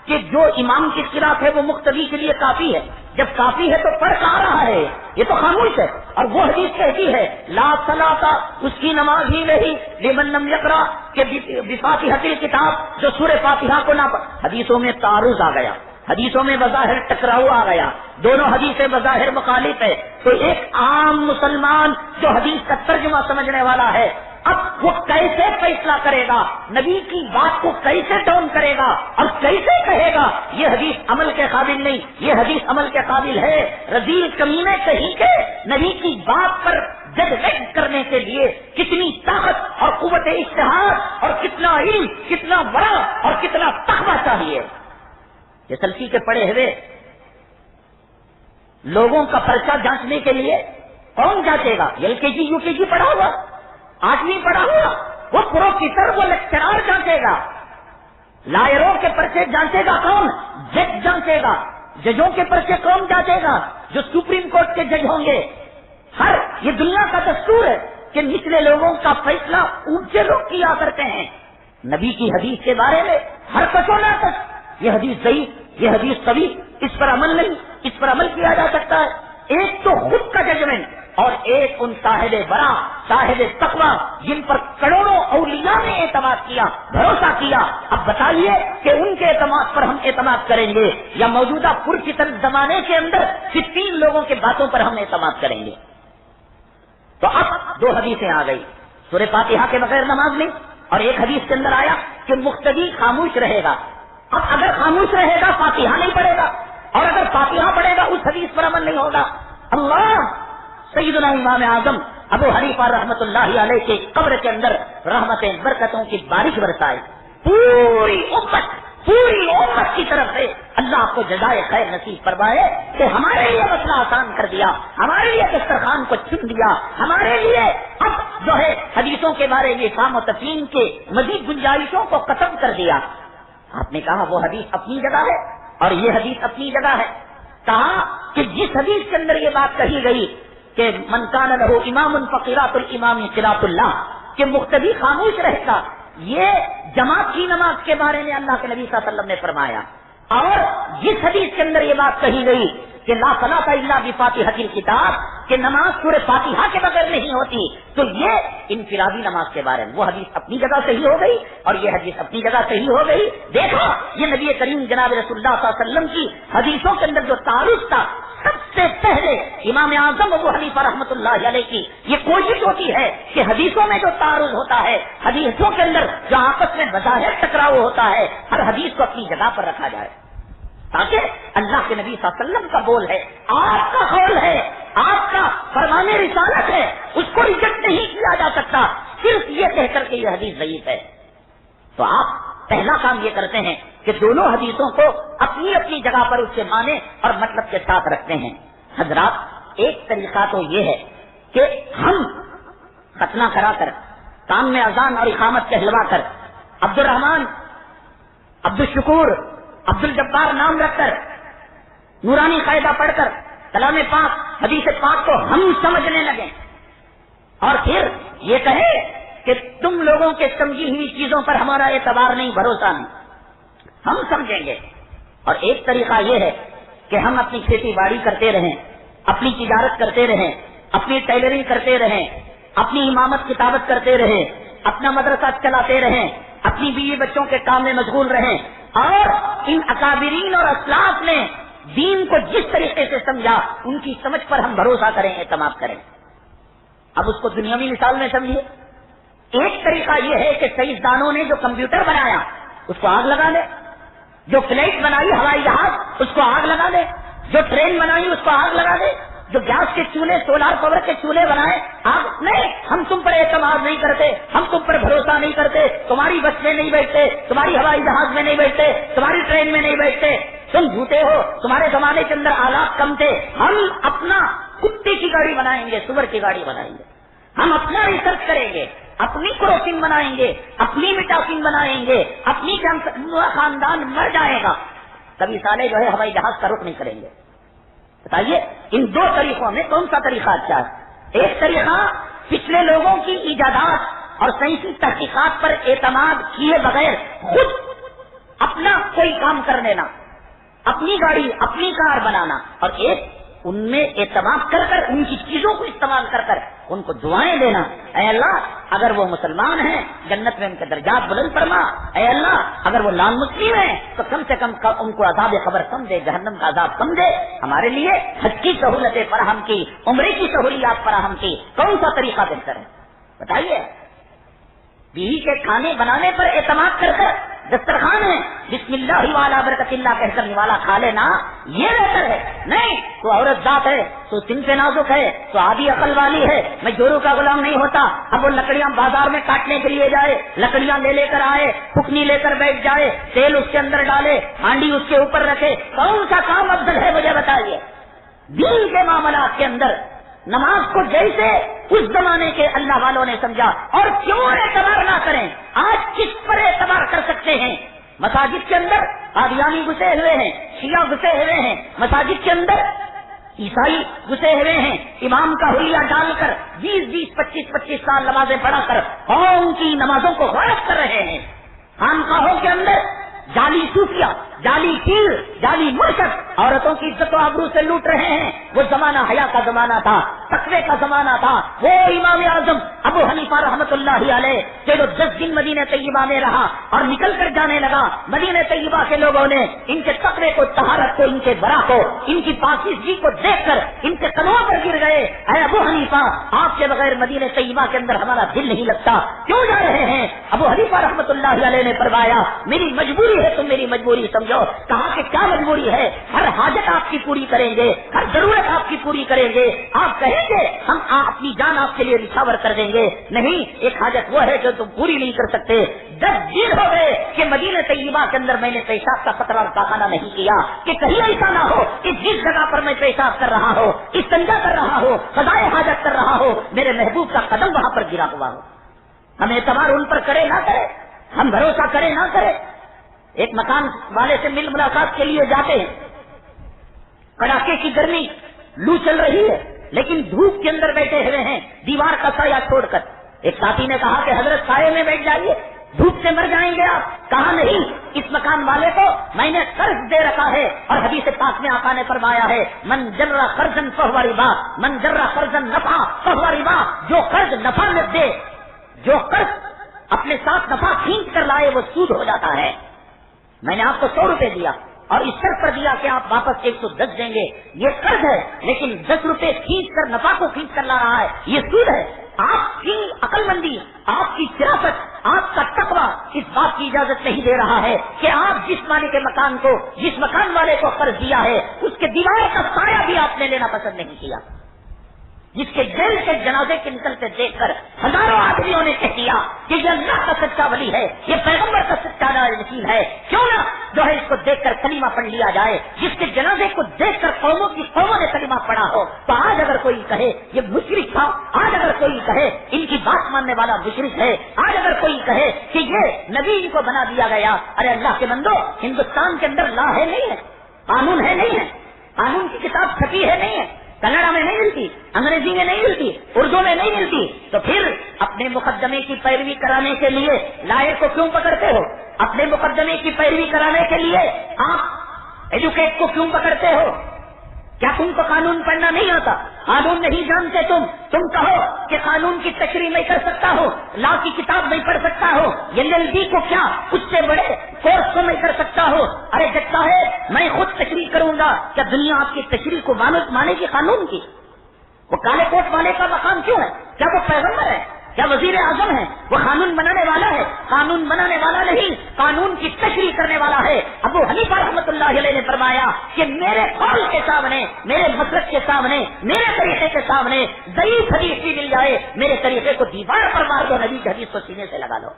کہ جو امام کی قرات ہے وہ مقتدی کے لیے کافی ہے. جب کافی ہے تو پڑھ کہاں رہا ہے, یہ تو خاموش ہے. اور وہ حدیث کہتی ہے لا صلاۃ, اس کی نماز ہی نہیں, لمن لم یقرأ کہ بفاتحۃ الکتاب, جو سورہ فاتحہ کو نہ پڑھ. حدیثوں میں تعارض آ گیا, حدیثوں میں بظاہر ٹکراؤ آ گیا, دونوں حدیثیں بظاہر مخالف ہے. تو ایک عام مسلمان جو حدیث کا ترجمہ سمجھنے والا ہے, اب وہ کیسے فیصلہ کرے گا, نبی کی بات کو کیسے ڈاؤن کرے گا اور کیسے کہے گا یہ حدیث عمل کے قابل نہیں, یہ حدیث عمل کے قابل ہے. رذیل کمینے کہیں کے نبی کی بات پر جج کرنے کے لیے کتنی طاقت اور قوت اجتہاد اور کتنا علم, کتنا ورع اور کتنا تقویٰ چاہیے. یہ سلفی کے پڑے ہوئے لوگوں کا پرچہ جانچنے کے لیے کون جانچے گا؟ LKG UKG پڑھا ہوا, 8ویں پڑھا ہوا, وہ پروفیسر, وہ لیکچرار جانچے گا. لائروں کے پرچے جانچے گا کون؟ جج جانچے گا. ججوں کے پرچے کون جانچے گا؟ جو سپریم کورٹ کے جج ہوں گے. یہ دنیا کا دستور ہے کہ نچلے لوگوں کا فیصلہ اونچے لوگ کیا کرتے ہیں. نبی کی حدیث کے بارے میں ہر کچھ ہونا تک یہ حدیث ضعیف, یہ حدیث قوی, اس پر عمل نہیں, اس پر عمل کیا جا سکتا ہے. ایک تو خود کا ججمنٹ اور ایک ان صاحب برا, صاحب تقویٰ جن پر کروڑوں اولیاء نے اعتماد کیا, بھروسہ کیا. اب بتائیے کہ ان کے اعتماد پر ہم اعتماد کریں گے یا موجودہ پرفتن زمانے کے اندر 16 لوگوں کے باتوں پر ہم اعتماد کریں گے؟ تو اب 2 حدیثیں آ گئی, سورہ فاتحہ کے بغیر نماز نہیں, اور ایک حدیث کے اندر آیا کہ مقتدی خاموش رہے گا. اب اگر خاموش رہے گا فاتحہ نہیں پڑھے گا, اور اگر فاتحہ پڑھے گا اس حدیث پر عمل نہیں ہوگا. اللہ سیدنا امام اعظم ابو حنیفہ رحمۃ اللہ علیہ کے قبر کے اندر رحمتیں برکتوں کی بارش برسائے. پوری امت کی طرف سے اللہ آپ کو جزائے خیر نصیب فرمائے کہ ہمارے لیے مسئلہ آسان کر دیا, ہمارے لیے دسترخوان کو چن دیا, ہمارے لیے اب جو ہے حدیثوں کے بارے میں فہم و تفہیم کے مزید گنجائشوں کو ختم کر دیا. آپ نے کہا وہ حدیث اپنی جگہ ہے اور یہ حدیث اپنی جگہ ہے. کہا کہ جس حدیث کے اندر یہ بات کہی گئی کہ من کان لہ امام فقراۃ الامام قراۃ اللہ, کہ مقتدی خاموش رہے گا, یہ جماعت کی نماز کے بارے میں اللہ کے نبی صلی اللہ علیہ وسلم نے فرمایا. اور جس حدیث کے اندر یہ بات کہی گئی کہ لا صلاۃ الا بفاتحۃ الکتاب, کہ نماز سورہ فاتحہ کے بغیر نہیں ہوتی, تو یہ انفرادی نماز کے بارے میں وہ حدیث اپنی جگہ صحیح ہو گئی اور یہ حدیث اپنی جگہ صحیح ہو گئی. دیکھا یہ نبی کریم جناب رسول اللہ صلی اللہ علیہ وسلم کی حدیثوں کے اندر جو تعارض تھا, سب سے پہلے امام اعظم ابو حنیفہ رحمۃ اللہ علیہ کی یہ کوشش ہوتی ہے کہ حدیثوں میں جو تعارض ہوتا ہے, حدیثوں کے اندر جو آپس میں بظاہر ٹکراؤ ہوتا ہے, ہر حدیث کو اپنی جگہ پر رکھا جائے, تاکہ اللہ کے نبی صلی اللہ علیہ وسلم کا بول ہے, آپ کا قول ہے, آپ کا فرمان رسالت ہے, اس کو ریجیکٹ نہیں کیا جا سکتا صرف یہ کہہ کر کے یہ حدیث ضعیف ہے. تو آپ پہلا کام یہ کرتے ہیں کہ دونوں حدیثوں کو اپنی اپنی جگہ پر اس کے معنی اور مطلب کے ساتھ رکھتے ہیں. حضرات ایک طریقہ تو یہ ہے کہ ہم ختنہ کرا کر, کان میں اذان اور اقامت کہلوا کر, عبد الرحمان, عبد الشکور, عبد الجبار نام رکھ کر, نورانی قاعدہ پڑھ کر کلام پاک, حدیث پاک کو ہم سمجھنے لگیں اور پھر یہ کہے کہ تم لوگوں کے سمجھی ہوئی چیزوں پر ہمارا اعتبار نہیں, بھروسہ نہیں, ہم سمجھیں گے. اور ایک طریقہ یہ ہے کہ ہم اپنی کھیتی باڑی کرتے رہیں, اپنی تجارت کرتے رہیں, اپنی ٹیلرنگ کرتے رہیں, اپنی امامت کتابت کرتے رہیں, اپنا مدرسہ چلاتے رہیں, اپنی بیوی بچوں کے کام میں مشغول رہیں, اور ان اکابرین اور اسلاف نے دین کو جس طریقے سے سمجھا ان کی سمجھ پر ہم بھروسہ کریں, اعتماد کریں. اب اس کو دنیاوی مثال میں سمجھیے. ایک طریقہ یہ ہے کہ سائنسدانوں نے جو کمپیوٹر بنایا اس کو آگ لگا دے, جو فلائٹ بنائی ہوائی جہاز اس کو آگ لگا دے, جو ٹرین بنائی اس کو آگ لگا دے, جو گیس کے چولہے سولار پاور کے چولہے بنائے آپ نہیں، ہم تم پر اعتماد نہیں کرتے، ہم تم پر بھروسہ نہیں کرتے، تمہاری بس میں نہیں بیٹھتے، تمہاری ہوائی جہاز میں نہیں بیٹھتے، تمہاری ٹرین میں نہیں بیٹھتے، تم جھوٹے ہو، تمہارے زمانے کے اندر آلات کم تھے، ہم اپنا کتے کی گاڑی بنائیں گے، سور کی گاڑی بنائیں گے، ہم اپنا ریسرچ کریں گے، اپنی کروسین بنائیں گے، اپنی میٹافین بنائیں گے، اپنی خاندان مر جائے گا، کبھی سالے جو ہے ہوائی جہاز کا رخ نہیں کریں گے۔ بتائیے ان دو طریقوں میں کون سا طریقہ اچھا ہے؟ ایک طریقہ پچھلے لوگوں کی ایجادات اور سائنسی تحقیقات پر اعتماد کیے بغیر خود اپنا کوئی کام کر لینا، اپنی گاڑی اپنی کار بنانا، اور ایک ان میں اعتماد کر کر ان کی چیزوں کو استعمال کر کر ان کو دعائیں دینا، اے اللہ اگر وہ مسلمان ہیں جنت میں ان کے درجات بلند فرما، اے اللہ اگر وہ نان مسلم ہیں تو کم سے کم ان کو عذاب قبر کم دے، جہنم کا عذاب کم دے، ہمارے لیے حج کی سہولتیں فراہم کی، عمرے کی سہولیات فراہم کی، کون سا طریقہ بہتر ہے بتائیے؟ بیوی کے کھانے بنانے پر اعتماد کر کر دسترخوان ہے بسم اللہ والا برکت اللہ کہہ کر نوالا کھا لینا یہ بہتر ہے؟ نہیں، تو عورت ذات ہے، تو سن سے نازک ہے، تو آدھی عقل والی ہے، میں جورو کا غلام نہیں ہوتا، اب وہ لکڑیاں بازار میں کاٹنے کے لیے جائے، لکڑیاں لے کر آئے، پھکنی لے کر بیٹھ جائے، تیل اس کے اندر ڈالے، ہانڈی اس کے اوپر رکھے، کون سا کام افضل ہے مجھے بتائیے؟ دین کے معاملات کے اندر نماز کو جیسے اس زمانے کے اللہ والوں نے سمجھا، اور کیوں اعتبار نہ کریں؟ آج کس پر اعتبار کر سکتے ہیں؟ مساجد کے اندر قادیانی گھسے ہوئے ہیں، شیعہ گھسے ہوئے ہیں، مساجد کے اندر عیسائی گھسے ہوئے ہیں، امام کا حلیہ ڈال کر 20 25 سال نمازیں پڑھا کر قوم کی نمازوں کو غائب کر رہے ہیں۔ خانقاہوں کے اندر جعلی صوفیہ، جعلی پیر، جعلی مرشد عورتوں کی عزت و آبرو سے لوٹ رہے ہیں۔ وہ زمانہ حیا کا زمانہ تھا، تقوی کا زمانہ تھا۔ وہ امام اعظم ابو حنیفہ رحمۃ اللہ علیہ کہ جو 10 دن مدینہ طیبہ میں رہا اور نکل کر جانے لگا، مدینہ طیبہ کے لوگوں نے ان کے تقوی کو، طہارت کو، ان کے برا کو، ان کی پاکیزگی کو دیکھ کر ان کے قدموں پر گر گئے۔ اے ابو حنیفہ، آپ کے بغیر مدینہ طیبہ کے اندر ہمارا دل نہیں لگتا، کیوں جا رہے ہیں؟ ابو حنیفہ رحمۃ اللہ علیہ نے فرمایا میری مجبوری ہے، تم میری مجبوری سمجھو۔ کہا کہ کیا مجبوری ہے؟ ہر حاجت آپ کی پوری کریں گے، ہر ضرورت آپ کی پوری کریں گے، آپ کہیں گے ہم اپنی جان آپ کے لیے نچھاور کر دیں گے، نہیں، ایک حاجت وہ ہے جو تم پوری نہیں کر سکتے۔ 10 دن ہو گئے کہ مدینہ طیبہ کے اندر میں نے پیشاب کا قطرہ اور پاخانہ نہیں کیا، کہ کہیں ایسا نہ ہو کہ جس جگہ پر میں پیشاب کر رہا ہو، استنجا کر رہا ہو، قضائے حاجت کر رہا ہو، میرے محبوب کا قدم وہاں پر گرا ہوا ہو۔ ہم اعتبار ان پر کرے نہ کرے، ہم بھروسہ کرے نہ کرے۔ ایک مکان والے سے مل ملاقات کے لیے جاتے ہیں، کڑاکے کی گرمی، لو چل رہی ہے، لیکن دھوپ کے اندر بیٹھے ہوئے ہیں دیوار کا سایہ چھوڑ کر۔ ایک ساتھی نے کہا کہ حضرت سائے میں بیٹھ جائیے، دھوپ سے مر جائیں گے آپ۔ کہا نہیں، اس مکان والے کو میں نے قرض دے رکھا ہے، اور حدیث پاک میں آقا نے فرمایا ہے من جرا قرضا فہو ربا، من جرا قرضا نفع فہو ربا۔ جو قرض نفع نہ دے، جو قرض اپنے ساتھ نفع کھینچ کر لائے، وہ سود ہو جاتا ہے۔ میں نے آپ کو 100 روپے دیا اور اس شرط پر دیا کہ آپ واپس 110 دیں گے، یہ قرض ہے، لیکن 10 روپے کھینچ کر نفع کو کھینچ کر لا رہا ہے، یہ سود ہے۔ آپ کی عقل مندی، آپ کی فراست، آپ کا تقویٰ اس بات کی اجازت نہیں دے رہا ہے کہ آپ جس مالک کے مکان کو، جس مکان والے کو قرض دیا ہے، اس کے دیوار کا سایہ بھی آپ نے لینا پسند نہیں کیا۔ جس کے جیل سے جنازے کے نکلتے دیکھ کر ہزاروں آدمیوں نے کہہ دیا کہ یہ اللہ کا سچا ولی ہے، یہ پیغمبر کا سچا نصیب ہے، کیوں نہ جو ہے اس کو دیکھ کر کلمہ پڑھ لیا جائے۔ جس کے جنازے کو دیکھ کر قوموں نے کلمہ پڑھا ہو، تو آج اگر کوئی کہے یہ مشرک تھا، آج اگر کوئی کہے ان کی بات ماننے والا مشرک ہے، آج اگر کوئی کہے کہ یہ نبی کو بنا دیا گیا، ارے اللہ کے بندو، ہندوستان کے اندر لا ہے نہیں ہے، قانون ہے نہیں ہے، قانون کی کتاب چھپی ہے نہیں ہے، کنڑا میں نہیں ملتی، انگریزی میں نہیں ملتی، اردو میں نہیں ملتی، تو پھر اپنے مقدمے کی پیروی کرانے کے لیے لائر کو کیوں پکڑتے ہو؟ اپنے مقدمے کی پیروی کرانے کے لیے آپ ایجوکیٹ کو کیوں پکڑتے ہو؟ کیا تم کو قانون پڑھنا نہیں آتا؟ قانون نہیں جانتے تم کہو کہ قانون کی تشریح نہیں کر سکتا ہو، لا کی کتاب نہیں پڑھ سکتا ہو، LLB کو کیا اس سے بڑے کورس کو نہیں کر سکتا ہو؟ ارے جگتا ہے میں خود تشریح کروں گا، کیا دنیا آپ کی تشریح کو مانے گی قانون کی؟ وہ کالے کوٹ والے کا مقام کیوں ہے؟ کیا وہ پیغمبر ہے؟ کیا وزیر اعظم ہے وہ قانون بنانے والا ہے؟ قانون بنانے والا نہیں، قانون کی تشریح کرنے والا ہے۔ ابو حنیفہ رحمۃ اللہ علیہ نے فرمایا کہ میرے قول کے سامنے، میرے مسلک کے سامنے، میرے طریقے کے سامنے ضعیف حدیث بھی مل جائے، میرے طریقے کو دیوار پر مار دو، نبی کی حدیث کو سینے سے لگا لو۔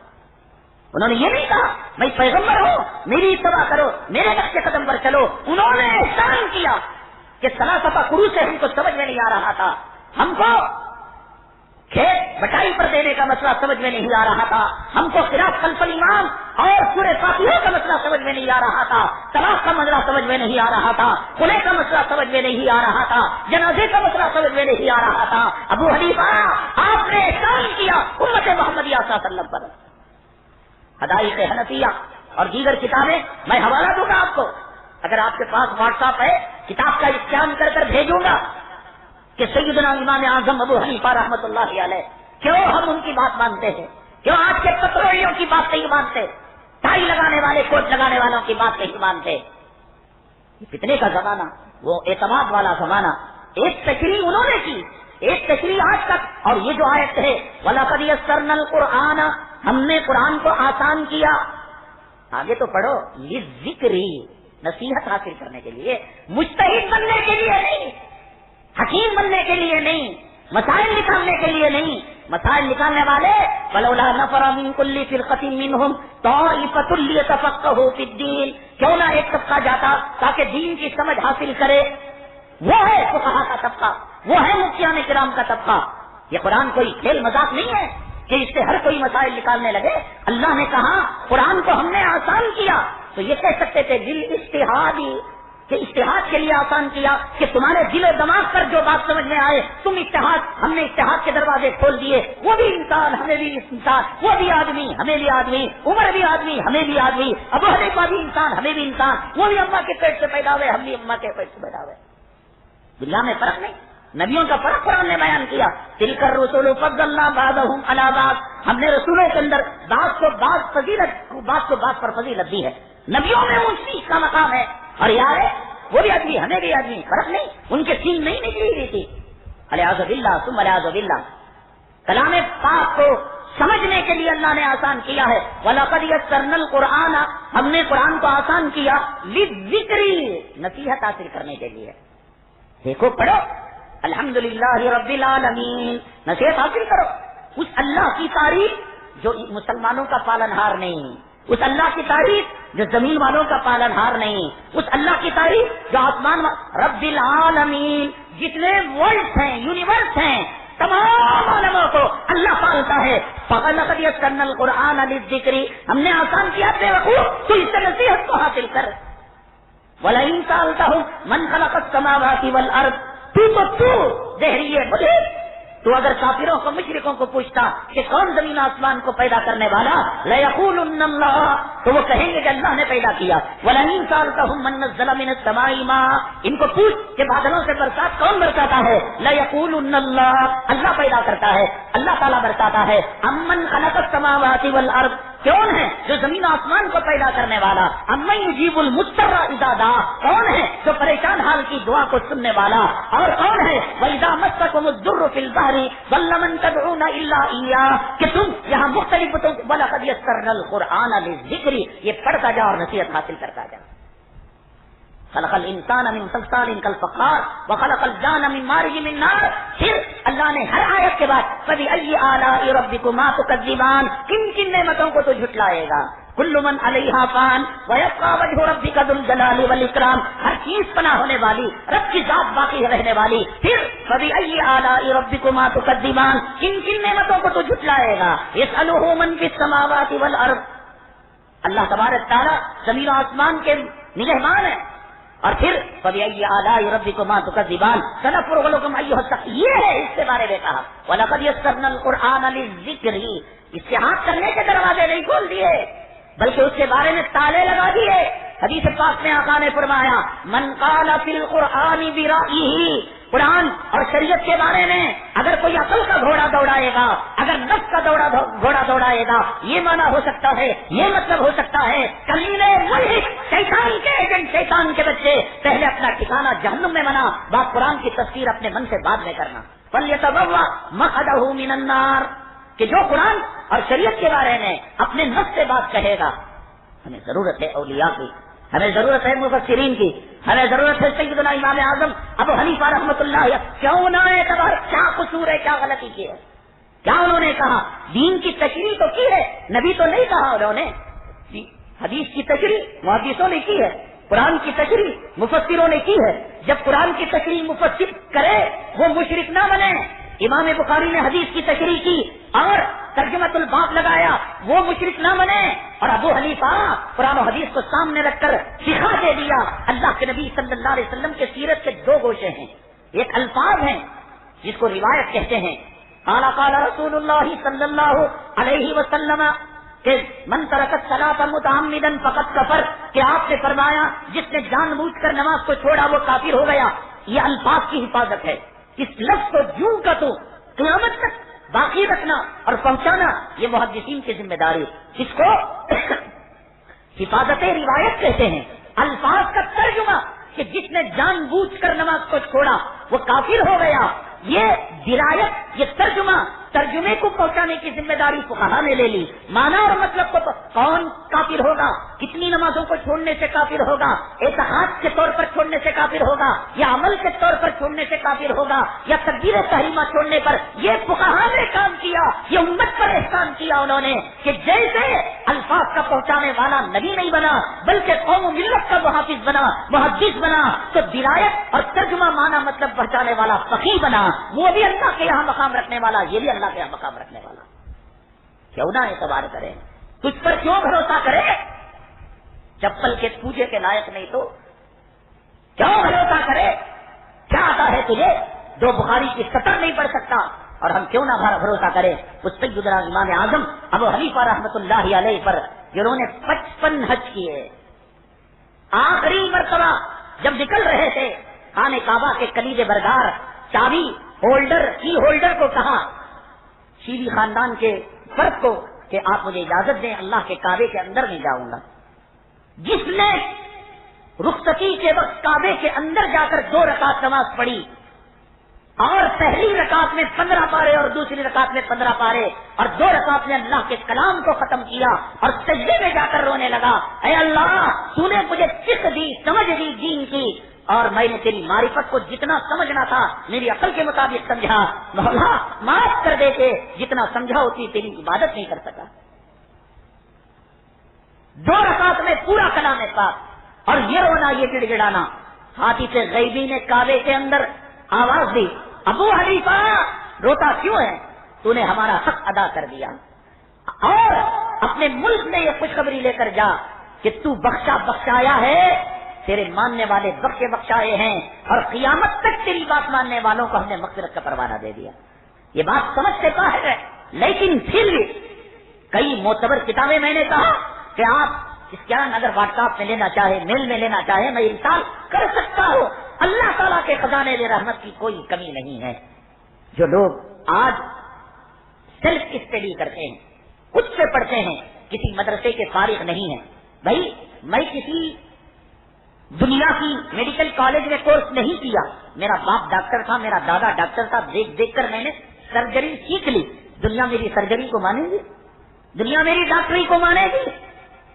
انہوں نے یہ نہیں کہا میں پیغمبر ہوں میری اتباع کرو، میرے نقش قدم پر چلو۔ انہوں نے احسان کیا کہ ثلاثہ قروء سے ہم کو سمجھ میں نہیں آ رہا تھا، ہم کو کھیت بٹائی پر دینے کا مسئلہ سمجھ میں نہیں آ رہا تھا، ہم کو قراءت خلف الامام اور سورہ فاتحہ کا مسئلہ سمجھ میں نہیں آ رہا تھا، طلاق کا مسئلہ سمجھ میں نہیں آ رہا تھا، خلع کا مسئلہ سمجھ میں نہیں آ رہا تھا، جنازے کا مسئلہ سمجھ میں نہیں آ رہا تھا۔ ابو حنیفہ آپ نے احسان کیا امت محمدیہ صلی اللہ علیہ وسلم پر۔ حدائق حنفیہ اور دیگر کتابیں میں حوالہ دوں گا آپ کو، اگر آپ کے پاس واٹس ایپ ہے کتاب کا اسکین کر کر بھیجوں گا کہ سیدنا امام اعظم ابو حنیفہ رحمۃ اللہ علیہ کیوں ہم ان کی بات مانتے ہیں، کیوں آج کے پترولیوں کی بات نہیں مانتے، ٹائی لگانے والے کوٹ لگانے والوں کی بات نہیں مانتے۔ فتنے کا زمانہ، وہ اعتماد والا زمانہ، ایک تشریح انہوں نے کی، ایک تشریح آج تک۔ اور یہ جو آیت ہے وَلَقَدْ يَسَّرْنَا الْقُرْآنَ، ہم نے قرآن کو آسان کیا، آگے تو پڑھو، لِلذِّکْرِ، نصیحت حاصل کرنے کے لیے، مجتہد بننے کے لیے نہیں، حکیم بننے کے لیے نہیں، مسائل نکالنے کے لیے نہیں۔ مسائل نکالنے والے فلولا نفر من كل فرقة منهم طائفة ليتفقهوا في الدين، کیوں نہ ایک طبقہ جاتا تاکہ دین کی سمجھ حاصل کرے، وہ ہے فقہا کا طبقہ، وہ ہے مفتیان کرام کا طبقہ۔ یہ قرآن کوئی کھیل مذاق نہیں ہے کہ اس سے ہر کوئی مسائل نکالنے لگے۔ اللہ نے کہا قرآن کو ہم نے آسان کیا، تو یہ کہہ سکتے تھے بالاجتہاد، کہ اجتہاد کے لیے آسان کیا کہ تمہارے دل و دماغ پر جو بات سمجھ میں آئے تم اجتہاد، ہم نے اجتہاد کے دروازے کھول دیے، وہ بھی انسان ہمیں بھی انسان، وہ بھی آدمی ہمیں بھی آدمی، عمر بھی آدمی ہمیں بھی آدمی، ابو حنیفہ بھی انسان ہمیں بھی انسان، وہ بھی اماں کے پیٹ سے پیدا ہوئے ہم بھی اماں کے پیٹ سے پیدا ہوئے۔ دنیا میں فرق نہیں، نبیوں کا فرق قرآن نے بیان کیا۔ تلک الرسل فضلنا بعضهم على بعض، ہم نے رسولوں کے اندر بعض کو بعض فضیلت، بعض کو بعض پر فضیلت دی ہے۔ نبیوں میں ان چیز کا مقام ہے، اور یار وہ بھی آدمی ہمیں بھی آدمی، فرق نہیں، ان کے سین نہیں نکلی ہوئی تھی۔ الیاذ باللہ ثم الیاذ باللہ۔ کلام پاک کو سمجھنے کے لیے اللہ نے آسان کیا ہے۔ وَلَقَدْ يَسَّرْنَا الْقُرْآنَ، ہم نے قرآن کو آسان کیا، لِلذِّکْرِ، نصیحت حاصل کرنے کے لیے۔ دیکھو پڑھو الحمدللہ رب العالمین، نصیحت حاصل کرو اس اللہ کی تعریف جو مسلمانوں کا پالنہار نہیں، اس اللہ کی تعریف جو زمین والوں کا پالنہار نہیں، اس اللہ کی تعریف جو آسمان رب العالمین، جتنے ورلڈ ہیں، یونیورس ہیں، تمام عالموں کو اللہ پالتا ہے۔ فَلَقَدْ يَسَّرْنَا الْقُرْآنَ لِلذِّکْرِ، ہم نے آسان کیا بے وقوف تو اس سے نصیحت کو حاصل کر۔ وَلَئِن سَأَلْتَهُم مَّنْ خَلَقَ السَّمَاوَاتِ وَالْأَرْضَ، تو دہریے بولے تو اگر کافروں کو مشرکوں کو پوچھتا کہ کون زمین آسمان کو پیدا کرنے والا، لَيَقُولُنَّ اللَّهُ، تو وہ کہیں گے کہ اللہ نے پیدا کیا۔ وَلَئِن سَأَلْتَهُم مَّن نَّزَّلَ مِنَ السَّمَاءِ مَاءً، ان کو پوچھ کہ بادلوں سے برسات کون برساتا ہے، لَيَقُولُنَّ اللَّهُ، اللہ پیدا کرتا ہے، اللہ تعالیٰ برساتا ہے۔ أَمَّنْ خَلَقَ السَّمَاوَاتِ وَالْأَرْضَ، کون ہے جو زمین آسمان کو پیدا کرنے والا؟ اَمَّن يُجِيبُ الْمُضْطَرَّ إِذَا دَعَاهُ، کون ہے جو پریشان حال کی دعا کو سننے والا؟ اور کون ہے وَإِذَا مَسَّكُمُ الضُّرُّ فِي الْبَحْرِ ضَلَّ مَن تَدْعُونَ إِلَّا إِيَّاهُ، کہ تم یہاں مختلف وَلَقَدْ يَسَّرْنَا الْقُرْآنَ لِلذِّکْرِ، یہ پڑھتا جا اور نصیحت حاصل کرتا جا۔ خلق الانسان من صلصال كالفخار وخلق الجان من مارج من نار، پھر اللہ نے ہر آیت کے بعد فبأي آلاء ربكما تكذبان، کن کن نعمتوں کو تو جھٹلائے گا؟ كل من عليها فان ويبقى وجه ربك ذو الجلال والإكرام، ہر چیز فنا ہونے والی، رب کی ذات باقی رہنے والی۔ پھر فبأي آلاء ربكما تكذبان، کن کن نعمتوں کو تو جھٹلائے گا؟ يسأله من في السماوات والأرض، اللہ تبارک تعالیٰ زمین و آسمان کے نگہبان ہے۔ اور پھر فبأي آلاء ربكما تكذبان سنفرغ لكم أيها الثقلان، یہ ہے اس کے بارے میں کہا وَلَقَدْ يَسَّرْنَا الْقُرْآنَ لِلذِّکْرِ، اتحاد کرنے کے دروازے نہیں کھول دیے بلکہ اس کے بارے میں تالے لگا دیے۔ حدیث پاک میں آقا نے فرمایا من قال فی القرآن برأیہ، قرآن اور شریعت کے بارے میں اگر کوئی عقل کا گھوڑا دوڑائے گا، اگر نفس کا گھوڑا دوڑائے گا، یہ معنی ہو سکتا ہے، یہ مطلب ہو سکتا ہے کمینے ملحد، شیطان کے ایجنٹ، شیطان کے بچے، پہلے اپنا ٹھکانہ جہنم میں بنا، بات قرآن کی تفسیر اپنے من سے بعد میں کرنا۔ فَلْيَتَبَوَّأْ مَقْعَدَهُ مِنَ النَّارِ، کہ جو قرآن اور شریعت کے بارے میں اپنے نفس سے بات کہے گا. ہمیں ضرورت ہے اولیاء کی, ہمیں ضرورت ہے مفسرین کی, ہمیں ضرورت ہے سیدنا امام اعظم ابو حنیفہ رحمۃ اللہ. کیوں نہ اعتبار, کیا قصور ہے, کیا غلطی کی ہے, کیا انہوں نے کہا؟ دین کی تشریح تو کی ہے, نبی تو نہیں کہا انہوں نے. حدیث کی تشریح محدثوں نے کی ہے, قرآن کی تشریح مفسروں نے کی ہے. جب قرآن کی تشریح مفسر کرے وہ مشرک نہ بنے. امام بخاری نے حدیث کی تشریح کی اور ترجمۃ الباب لگایا, وہ مشرک نہ بنے. اور ابو حنیفہ قرآن و حدیث کو سامنے رکھ کر سکھا دے دیا. اللہ کے نبی صلی اللہ علیہ وسلم کے سیرت کے دو گوشے ہیں, ایک الفاظ ہیں جس کو روایت کہتے ہیں, قال قال رسول اللہ صلی اللہ علیہ وسلم کہ من ترک الصلاۃ متعمدا فقد کفر, کہ آپ نے فرمایا جس نے جان بوجھ کر نماز کو چھوڑا وہ کافر ہو گیا. یہ الفاظ کی حفاظت ہے. اس لفظ کو جوں کا تو قیامت تک باقی رکھنا اور پہنچانا یہ محدثین کی ذمہ داری. اس کو حفاظت روایت کہتے ہیں. الفاظ کا ترجمہ کہ جس نے جان بوجھ کر نماز کو چھوڑا وہ کافر ہو گیا, یہ درایت, یہ ترجمے کو پہنچانے کی ذمہ داری فقہا نے لے لی. معنی اور مطلب کو کون کافر ہوگا, کتنی نمازوں کو چھوڑنے سے کافر ہوگا, اعتقاد کے طور پر چھوڑنے سے کافر ہوگا یا عمل کے طور پر چھوڑنے سے کافر ہوگا یا تکبیر تحریمہ چھوڑنے پر, یہ فقہا نے کام کیا. یہ امت پر احسان کیا انہوں نے کہ جیسے الفاظ کا پہنچانے والا نبی نہیں بنا بلکہ قوم و ملت کا محافظ بنا, محدث بنا, تو درایت اور ترجمہ معنی مطلب پہنچانے والا فقیہ بنا. وہ بھی اللہ کے یہاں مقام رکھنے والا, یہ بھی اللہ کے یہاں مقام رکھنے والا. کیوں نہ اعتبار کرے, تجھ پر کیوں بھروسہ کرے؟ چپل کے پوجے کے لائق نہیں تو کیوں بھروسہ کرے؟ کیا آتا ہے تجھے؟ دو بخاری کی سطر نہیں پڑھ سکتا, اور ہم کیوں نہ بھروسہ کریں اس سیدنا امام اعظم ابو حنیفہ رحمۃ اللہ علیہ پر, جنہوں نے 55 حج کیے. آخری مرتبہ جب نکل رہے تھے خانہ کعبہ کے کلید بردار چابی ہولڈر, کی ہولڈر کو کہا, شیوی خاندان کے فرد کو, کہ آپ مجھے اجازت دیں, اللہ کے کعبے کے اندر نہیں جاؤں گا. جس نے رخصتی کے وقت کعبے کے اندر جا کر 2 رکعت نماز پڑھی اور پہلی رکعت میں 15 پارے اور دوسری رکعت میں 15 پارے اور 2 رکعت میں اللہ کے کلام کو ختم کیا اور سجدے میں جا کر رونے لگا, اے اللہ تو نے مجھے فقہ دی, سمجھ دی دین کی, اور میں نے تیری معرفت کو جتنا سمجھنا تھا میری عقل کے مطابق سمجھا, مولا معاف کر دے کے جتنا سمجھا ہوتی تیری عبادت نہیں کر سکا. 2 رکعت میں پورا کلام پاک اور یہ رونا, یہ گڑ گڑانا. ہاتھی سے غیبی نے کعبے کے اندر آواز دی, ابو حنیفہ روتا کیوں ہے, تو نے ہمارا حق ادا کر دیا, اور اپنے ملک میں یہ خوشخبری لے کر جا کہ تو بخشایا ہے, تیرے ماننے والے بخشائے ہیں, اور قیامت تک تیری بات ماننے والوں کو ہم نے مغفرت کا پروانہ دے دیا. یہ بات سمجھتے باہر ہے, لیکن پھر بھی کئی معتبر کتابیں میں نے کہا کہ آپ اس کیا اگر واٹس ایپ میں لینا چاہے, میل میں لینا چاہے, میں ارسال کر سکتا ہوں. اللہ تعالیٰ کے خزانے میں رحمت کی کوئی کمی نہیں ہے. جو لوگ آج سیلف اسٹڈی کرتے ہیں, خود سے پڑھتے ہیں, کسی مدرسے کے فارغ نہیں ہیں. بھائی میں کسی دنیا کی میڈیکل کالج میں کورس نہیں کیا, میرا باپ ڈاکٹر تھا, میرا دادا ڈاکٹر تھا, دیکھ دیکھ کر میں نے سرجری سیکھ لی. دنیا میری سرجری کو مانے گی, دنیا میری ڈاکٹری کو مانے گی,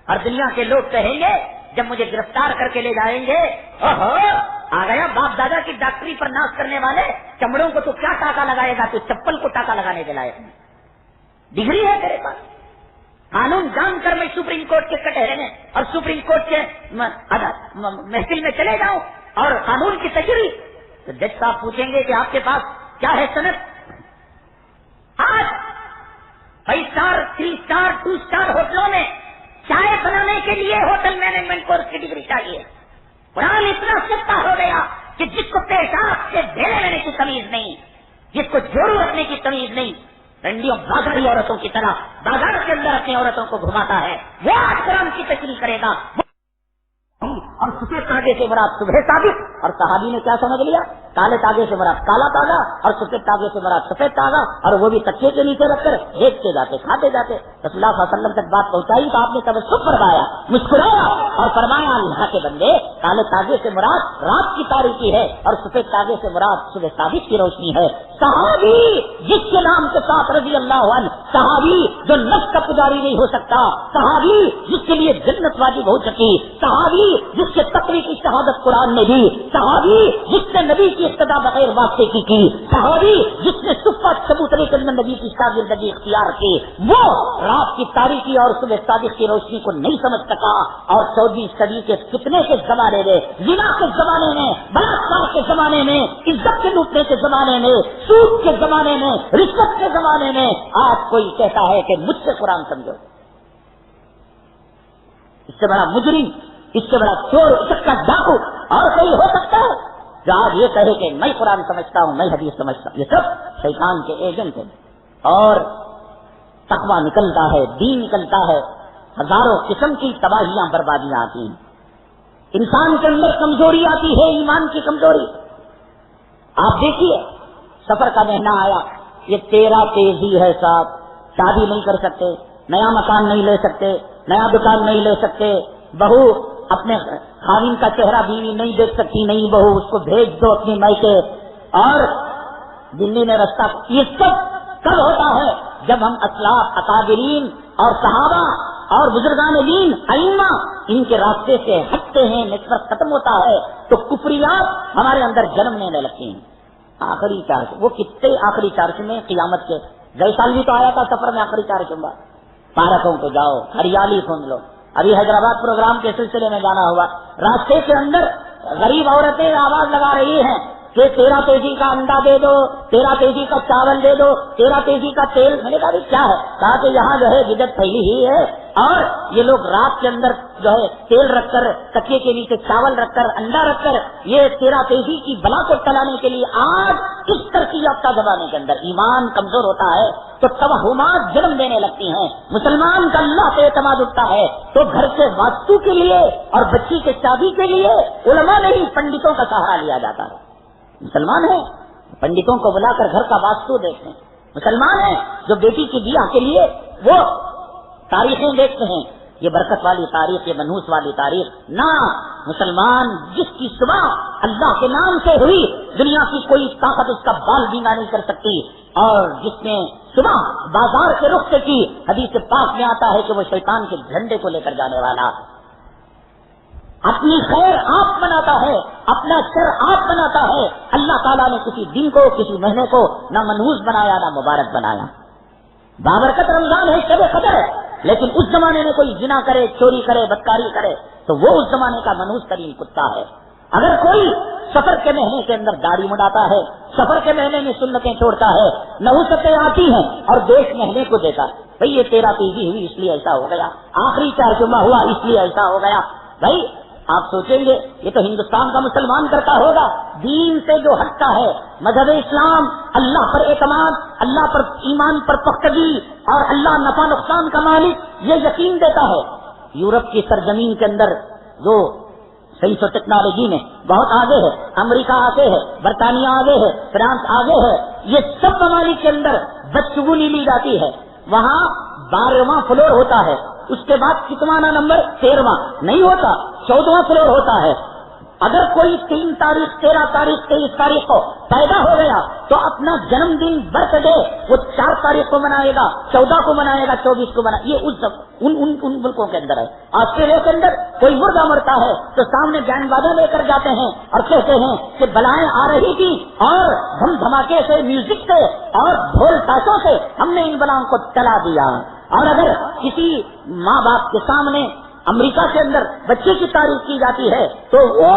اور دنیا کے لوگ کہیں گے جب مجھے گرفتار کر کے لے جائیں گے, اوہو آ گیا باپ دادا کی ڈاکٹری پر ناز کرنے والے, چمڑوں کو تو کیا ٹاکا لگائے گا, تو چپل کو ٹاکا لگانے کے لائق نہیں. ڈگری ہے تیرے پاس, قانون جان کر میں سپریم کورٹ کے کٹہرے میں اور سپریم کورٹ کے محفل میں چلے جاؤں اور قانون کی تشریح, تو جج صاحب پوچھیں گے کہ آپ کے پاس کیا ہے سند. آج 5 اسٹار 3 اسٹار 2 اسٹار ہوٹلوں میں چائے بنانے کے لیے ہوٹل مینجمنٹ کورس کی ڈگری چاہیے. قرآن اتنا سستا ہو گیا کہ جس کو پیشاب سے ڈھیلے لینے کی تمیز نہیں, جس کو جوڑو رکھنے کی تمیز نہیں, رنڈیوں بازاری عورتوں کی طرح بازار کے اندر اپنی عورتوں کو گھماتا ہے, وہ آج قرآن کی تشریح کرے گا. اور سفید تاگے سے مراد صبح ثابت, اور صحابی نے کیا سمجھ لیا, کالے تاگے سے مراد کالا تاگا اور سفید تاگے سے مراد سفید تاگا, اور وہ بھی تکیے کے نیچے رکھ کر دیکھتے جاتے کھاتے جاتے. رسول اللہ صلی اللہ علیہ وسلم تک بات پہنچائی تو آپ نے تبسم فرمایا, مسکرایا اور فرمایا, اللہ کے بندے کالے تاگے سے مراد رات کی تاریکی ہے اور سفید تاگے سے مراد صبح ثابت کی روشنی ہے. صحابی جس کے نام کے ساتھ رضی اللہ عنہ، صحابی جو نفس کا پجاری نہیں ہو سکتا، صحابی جس کے لیے جنت واجب ہو چکی، صحابی جس کے تقوی کی شہادت قرآن نے دی، صحابی جس نے نبی کی اقتدا بغیر واسطے کی، صحابی جس نے صفہ چبوترے کے اندر نبی کی شاگردگی اختیار کی، وہ رات کی تاریکی اور صبح صادق کی روشنی کو نہیں سمجھ سکا، اور 14ویں صدی کے فتنے کے زمانے میں، زنا کے زمانے میں، بلاತ್ಕಾರ کے زمانے میں، عزت کے لوٹنے کے زمانے میں، سود کے زمانے میں، رشوت کے زمانے میں آج کوئی کہتا ہے کہ مجھ سے قرآن سمجھو، اس سے بڑا مجرم، اس سے بڑا چور، اس کا ڈاکو اور کوئی ہو سکتا ہے جو آج یہ کہے کہ میں قرآن سمجھتا ہوں، میں حدیث سمجھتا ہوں؟ یہ سب شیطان کے ایجنٹ ہیں، اور تقویٰ نکلتا ہے، دین نکلتا ہے، ہزاروں قسم کی تباہیاں بربادیاں آتی ہیں، انسان کے اندر کمزوری آتی ہے، ایمان کی کمزوری۔ آپ دیکھیے سفر کا مہینہ آیا، یہ تیرا تیزی ہے صاحب، شادی نہیں کر سکتے، نیا مکان نہیں لے سکتے، نیا دکان نہیں لے سکتے، بہو اپنے خاوند کا چہرہ بیوی نہیں دیکھ سکتی، نہیں بہو اس کو بھیج دو اپنی میکے، اور دلی میں رستہ، یہ سب کب ہوتا ہے؟ جب ہم اسلاف، اکابرین اور صحابہ اور بزرگان دین، ائمہ، ان کے راستے سے ہٹتے ہیں، نسبت ختم ہوتا ہے، تو کفریات ہمارے اندر جنم لینے لگتی ہیں۔ آخری چارج، وہ کتنے آخری چارج میں قیامت کے گئے سال بھی تو آیا تھا سفر میں آخری چارج ہوں گا، پارکوں کو جاؤ، ہریالی سن لو۔ ابھی حیدرآباد پروگرام کے سلسلے میں جانا ہوا، راستے کے اندر غریب عورتیں آواز لگا رہی ہیں کہ 13 kg کا انڈا دے دو، 13 kg کا چاول دے دو، 13 kg کا تیل۔ میں نے کہا کیا ہے؟ کہا کہ یہاں جو ہے بدعت پھیلی ہی ہے، اور یہ لوگ رات کے اندر جو ہے تیل رکھ کر، تکیے کے نیچے چاول رکھ کر، انڈا رکھ کر، یہ 13 kg کی بلا کو ٹلانے کے لیے آج اس ترقی یافتہ زمانے کے اندر ایمان کمزور ہوتا ہے تو توہمات جنم دینے لگتی ہیں، مسلمان کا اللہ پہ اعتماد اٹھتا ہے تو گھر کے واستو کے لیے اور بچی کے شادی کے لیے علماء نہیں، پنڈتوں کا سہارا لیا جاتا ہے۔ مسلمان ہیں پنڈتوں کو بلا کر گھر کا واستو دیکھتے ہیں، مسلمان ہیں جو بیٹی کی بیاہ کے لیے وہ تاریخیں دیکھتے ہیں، یہ برکت والی تاریخ، یہ منحوس والی تاریخ نہ۔ مسلمان جس کی صبح اللہ کے نام سے ہوئی، دنیا کی کوئی طاقت اس کا بال بینا نہیں کر سکتی، اور جس نے صبح بازار کے رخ سے کی، حدیث پاک میں آتا ہے کہ وہ شیطان کے جھنڈے کو لے کر جانے والا، اپنی خیر آپ بناتا ہے، اپنا شر آپ بناتا ہے۔ اللہ تعالیٰ نے کسی دن کو، کسی مہینے کو نہ منحوس بنایا نہ مبارک بنایا۔ بابرکت رمضان ہے، شب قدر ہے، لیکن اس زمانے میں کوئی زنا کرے، چوری کرے، بدکاری کرے تو وہ اس زمانے کا منحوس ترین کتا ہے۔ اگر کوئی سفر کے مہینے کے اندر داڑھی مڈاتا ہے، سفر کے مہینے میں سنتیں چھوڑتا ہے، نحوستیں آتی ہیں اور دیش مہینے کو دیتا ہے، بھئی یہ 13 kg ہوئی اس لیے ایسا ہو گیا، آخری 4 جمعہ ہوا اس لیے ایسا ہو گیا۔ بھائی آپ سوچیں گے یہ تو ہندوستان کا مسلمان کرتا ہوگا، دین سے جو ہٹتا ہے، مذہب اسلام، اللہ پر اعتماد، اللہ پر ایمان پر پختگی اور اللہ نفع نقصان کا مالک، یہ یقین دیتا ہے۔ یورپ کی سرزمین کے اندر جو سائنس و ٹیکنالوجی میں بہت آگے ہے، امریکہ آگے ہے، برطانیہ آگے ہے، فرانس آگے ہے، یہ سب ممالک کے اندر بدشگونی لی جاتی ہے، وہاں 12واں فلور ہوتا ہے، اس کے بعد کتنا نمبر 13واں نہیں ہوتا، 14واں فلور ہوتا ہے۔ اگر کوئی 3 تاریخ 13 تاریخ 23 تاریخ کو پیدا ہو گیا تو اپنا جنم دن برتھ ڈے وہ 4 تاریخ کو منائے گا، 14 کو منائے گا، 24 کو منائے گا۔ یہ ان ملکوں کے اندر ہے۔ آسٹریلیا کے اندر کوئی مردہ مرتا ہے تو سامنے بینڈ باجا لے کر جاتے ہیں اور کہتے ہیں کہ بلائیں آ رہی تھی اور دھم دھماکے سے، میوزک سے اور ڈھول تاشوں سے ہم نے ان بلاؤں کو چلا دیا۔ اور اگر کسی ماں باپ کے سامنے امریکہ کے اندر بچے کی تعریف کی جاتی ہے تو وہ